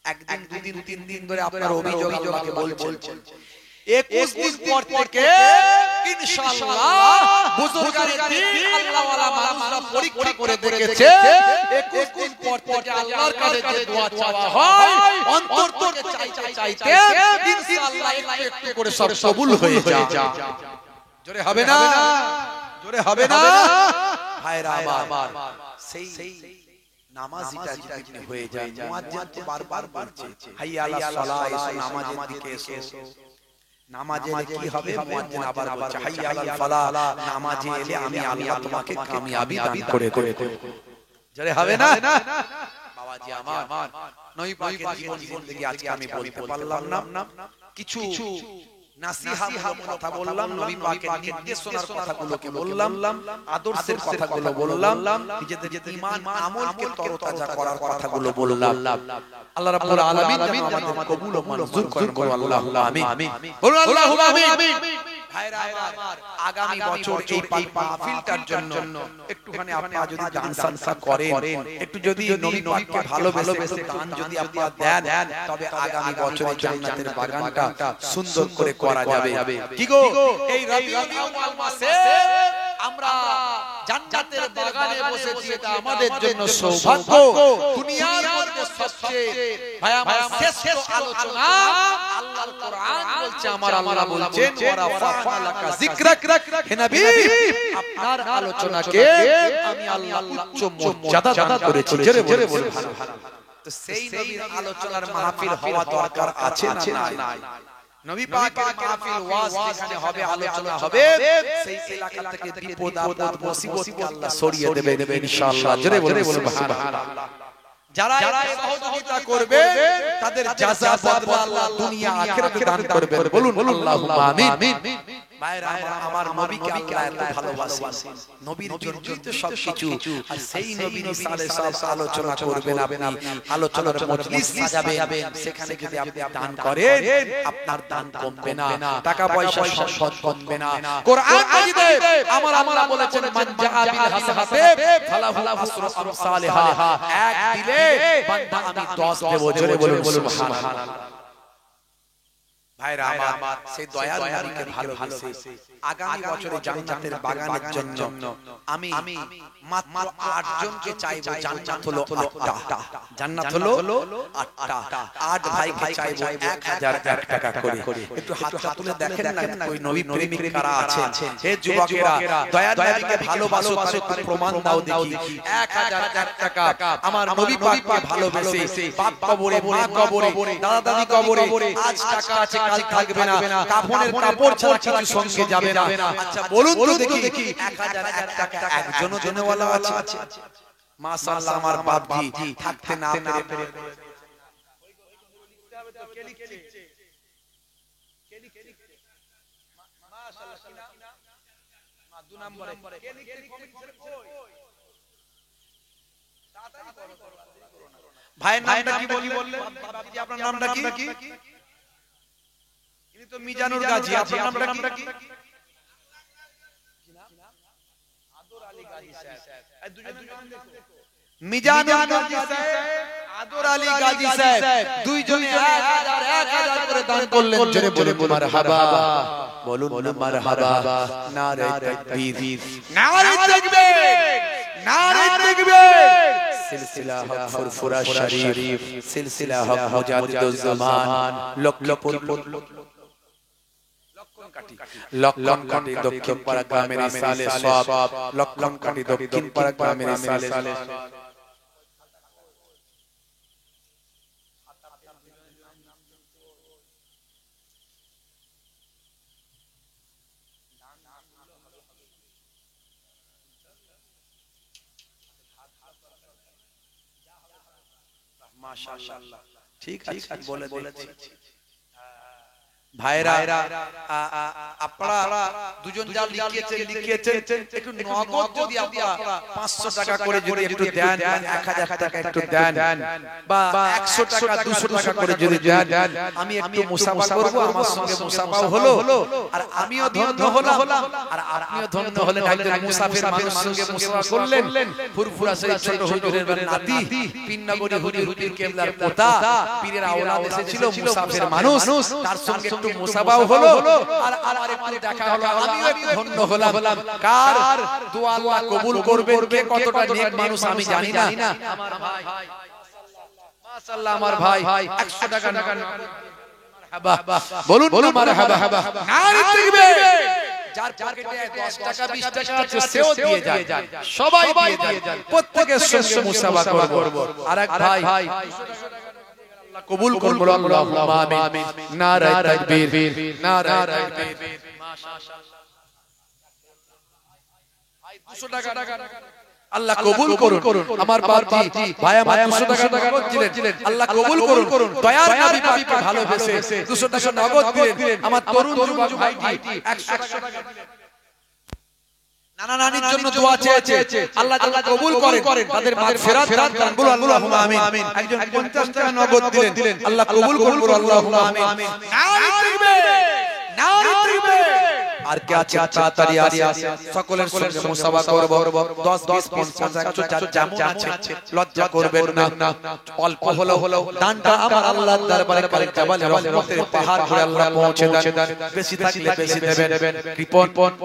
একদিন দুদিন তিন দিন ধরে আপনার অভিযোগ আল্লাহকে বলছেন, 21 দিন পর থেকে ইনশাআল্লাহ বুজুর্গানের দিন আল্লাহ ওয়ালা মানুষরা পরীক্ষা করে দেখেছে, 21 দিন পর থেকে আল্লাহর কাছে যে দোয়া চাওয়া হয় অন্তর থেকে চাইতে ইনশাআল্লাহ একটু করে সব কবুল হয়ে যায়। জোরে হবে না, জোরে হবে না ভাইরা আমার। সেই নামাজিটা যদি হয়ে যায়, মুয়াজ্জিন তো বারবার বলছে হাইয়া আলাস সালাহ, এসো নামাজের দিকে এসো। নামাজে এলে কি হবে, মুয়াজ্জিন আবার বলছে হাইয়া আলাল ফালাহ, নামাজে এলে আমি আল্লাহ তোমাকে কামিয়াবি দান করে দেব। জোরে হবে না বাবাজি আমার। নবী পাকের জীবন জিন্দেগি আজকে আমি বলতে পারলাম না, কিছু নাসিহামূলক কথা বললাম, নবী পাকের নির্দেশনার কথাগুলোকে বললাম, আদর্শের কথাগুলো বললাম, নিজেদের ঈমান আমলকে তরতাজা করার কথাগুলো বললাম। আল্লাহ রাব্বুল আলামিন যেন আমাদের কবুল ও মঞ্জুর করেন, বলুন আল্লাহুম্মা আমিন, বলুন আল্লাহুম্মা আমিন। ভাইরা আমার, আগামী বছর এই মাহফিলটার জন্য একটুখানি আপনারা যদি দান সাদকা করেন, একটু যদি নবী পাককে ভালোবেসে দান যদি আপনারা দেন, তবে আগামী বছরে জান্নাতের বাগানটা সুন্দর করে করা যাবে। কি গো, এই রবিউল আউয়াল মাসে আমরা জান্নাতের বাগানে বসেছি, এটা আমাদের জন্য সৌভাগ্য। দুনিয়ার মধ্যে সবচেয়ে ভয়াবহ শ্রেষ্ঠ আলোচনা আল্লাহর কোরআন বলছে, আমার আল্লাহ বলছেন ওয়া রাফা'না লাকা যিকরাক, হে নবী আপনার আলোচনাকে আমি আল্লাহ উচ্চ মর্যাদা দান করেছি। জোরে বলে বলুন। তো সেই নবীর আলোচনার মাহফিল হওয়া দরকার আছে না নাই? নবী পাকের মাহফিল ওয়াজ যেখানে হবে, আলোচনা হবে, সেই এলাকা থেকে বিপদ আপদ মুসিবতকে আল্লাহ সরিয়ে দেবে ইনশাআল্লাহ। জোরে বলে বলুন সুবহানাল্লাহ। যারা সহযোগিতা করবে তাদের জাযা বদলা আল্লাহ দুনিয়া আখিরাতে দান করবেন, বলুন আল্লাহুম্মা আমিন। ভাইরা আমার নবীকে আল্লাহ এত ভালোবাসেন, নবীর জন্যই তো সবকিছু। আর সেই নবীর সালে সব আলোচনা করবেন আপনি, আলোচনার মজলিস সাজাবেন, সেখানে যদি আপনি দান করেন আপনার দান কমবে না, টাকা পয়সা সম্পদ কমবে না। কোরআন মাজিদে আমার আল্লাহ বলেছেন, মান জাআ বিল হাসানাতি ফালাহু আশরু আমসালিহা, এক দিলে বান্দা আমি 10 দেব। জোরে বলুন সুবহানাল্লাহ। ভাইরা আমার, সেই দয়াল নবীকে ভালোবেসে আগামী বছরে জান্নাতের বাগানের জন্য আমি মাত্র 8 জনকে চাইবো। জান্নাত হলো 8টা, জান্নাত হলো 8টা। 8 ভাইকে চাইবো 1001 টাকা করে। একটু হাতটা তুলে দেখেন না ওই নবী প্রেমিক কারা আছেন। হে যুবকেরা, দয়াল নবীকে ভালোবাসো, তার একটু প্রমাণ দাও দেখি। 1001 টাকা আমার নবী পাককে ভালোবেসে বাপ কবরে, মা কবরে, দাদা দাদি কবরে, আজ টাকা আছে কাল থাকবে না, কাফনের কাপড় ছাড়া কিছু সঙ্গে যাবে না। আচ্ছা বলুন তো দেখি, 1001 টাকা একজনও দেনেওয়ালা আছে? মাশাআল্লাহ, আমার বাপজি থাকতে না পেরে ভাইয়ের নামটা কি বললেন? বাপজি আপনার নামটা কি? ইনি তো মিজানুর গাজী, আপনার নামটা কি? আদর আলী গাজী সাহেব। এই দুজনের নাম দেখো, মিজানুর গাজী সাহেব, আদর আলী গাজী সাহেব, দুইজনে 1000 করে দান করলেন। জোরে বলে মারহাবা, বলুন না মারহাবা। নারে তাকবীর, নারে তাকবীর, নারে তাকবীর। সিলসিলা হক ফুরফুরা শরীফ, সিলসিলা হক মুজাদ্দিদুজ জামান, লক্ষ্মীপুর লক্ষণকাটি দক্ষিণ পাড়া গ্রামের ইসালে সব, লক্ষণকাটি দক্ষিণ পাড়া গ্রামের ইসালে মাশাআল্লাহ। ঠিক আছে, বলেছি ভাইরা, আপনারা দুজন যা লিখিয়েছেন একটু নগদ যদি আপনারা 500 টাকা করে যদি একটু দেন, 1000 টাকা একটু দেন, বা 100 টাকা 200 টাকা করে যদি দেন, আমি একটু মুসাফা করব, আমার সঙ্গে মুসাফাও হলো, আর আমিও ধন্য হলাম, আর আপনিও ধন্য হলেন। একজন মুসাফির মানুষের সঙ্গে মুসাফা করলেন, ফুরফুরা সেই ছোট হুজুরের নাতি, পিননগরী হুজুর কেবলার পোতা, পীরের আওলাদ এসেছিল, মুসাফির মানুষ, তার সঙ্গে একটু মুসাফাও হলো, আর আমার একটু দেখা হলো, আমিও একটু ধন্য হলাম। কার দোয়া আল্লাহ কবুল করবেন, কে কতটা নেক মানুষ আমি জানি না। আমার ভাই মাশাআল্লাহ, আমার ভাই 100 টাকা মারহাবা, বলুন মারহাবা। নারে তাকবীর। যার পকেটে 10 টাকা 20 টাকা আছে সেও দিয়ে যায়, সবাই দিয়ে যায়, প্রত্যেকের সঙ্গে মুসাফা করব। আরেক ভাই আল্লাহ কবুল করুন, আল্লাহুম্মা আমিন। নারে তাকবীর, নারে তাকবীর। মাশাআল্লাহ। ভাই 200 টাকা আল্লাহ কবুল করুন আমার বাপজি ভাই আমার 200 টাকা নগদ দিলেন আল্লাহ কবুল করুন দয়ার নবী পাককে ভালোবেসে 200 টাকা নগদ দিলেন আমার তরুণ যুবক ভাইটি 100 টাকা দিলেন নানা নানির জন্য দোয়া চেয়েছে আল্লাহ তাআলা কবুল করেন তাদের মাগফিরাত দান করেন বলো আল্লাহুম্মা আমিন একজন 50 টাকা নগদ দিলেন আল্লাহ কবুল করুন বলো আল্লাহুম্মা আমিন নারী তাকবীর আর কে আছে তাড়াতাড়ি আসে সকলের সঙ্গে মুসাফা করব 10 20 50 100 যেমন আছে লজ্জা করবেন না অল্প হলো দানটা আমার আল্লাহর দরবারে কাল জাবাল রহমতের পাহাড় করে আল্লাহ পৌঁছে দেন বেশি থাকলে বেশি দেবেন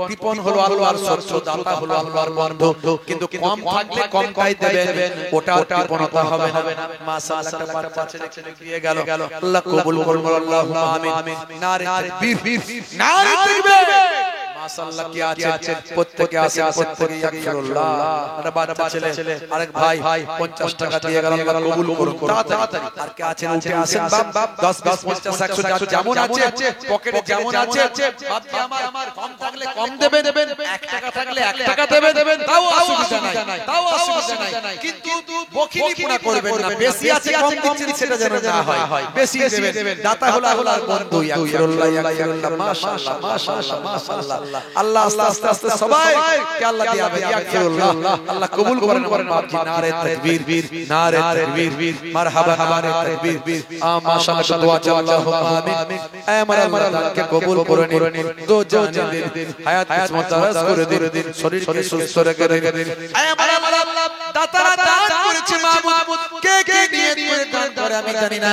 কৃপণ হলো আল্লাহর শত্রু দাতা হলো আল্লাহর বন্ধু কিন্তু কম থাকলে কম কাই দেবেন ওটা কৃপণতা হবে না মাশাআল্লাহ একটা বাচ্চা ছেলে দিয়ে গেল আল্লাহ কবুল করুন আল্লাহুম্মা আমিন নারে তাকবীর নারে তাকবীর মাশাআল্লাহ কি আছে প্রত্যেককে আছে প্রত্যেককে ইয়াকফিরুল্লাহ একটা বাচ্চা ছেলে আরেক ভাই 50 টাকা দিয়ে গেল আল্লাহ কবুল করুন তাড়াতাড়ি আর কে আছেন উঠে আসেন বাপ 10 20 50 100 যেমন আছে পকেটে যেমন আছে বাপজি আমার কম থাকলে কম দেবেন 1 টাকা থাকলে 1 টাকা দেবেন তাও অসুবিধা নাই কিন্তু বখিলিপনা করবেন না বেশি আছে কম দিচ্ছেন সেটা যেন না হয় বেশি দেবেন দাতা হলো আল্লাহর বন্ধু ইয়াকফিরুল্লাহ মাশাআল্লাহ আল্লাহ আস্তে আস্তে সবাই কে আল্লাহ দিয়াবে ইয়াকফিরুল্লাহ আল্লাহ কবুল করেন বাপজি নারে তাকবীর মারহাবা নারে তাকবীর মাশাআল্লাহ দোয়া চাও আল্লাহুম্মা আমিন এ আমার আল্লাহকে কবুল করে নিন দো জানে দিন হায়াত কিসমত দারাজ করে দিন শরীরকে সুস্থ রেখে দিন এ আমার আল্লাহ দাতারা দান করেছে মাবুদ কে নিয়ত করে দান করে আমি জানি না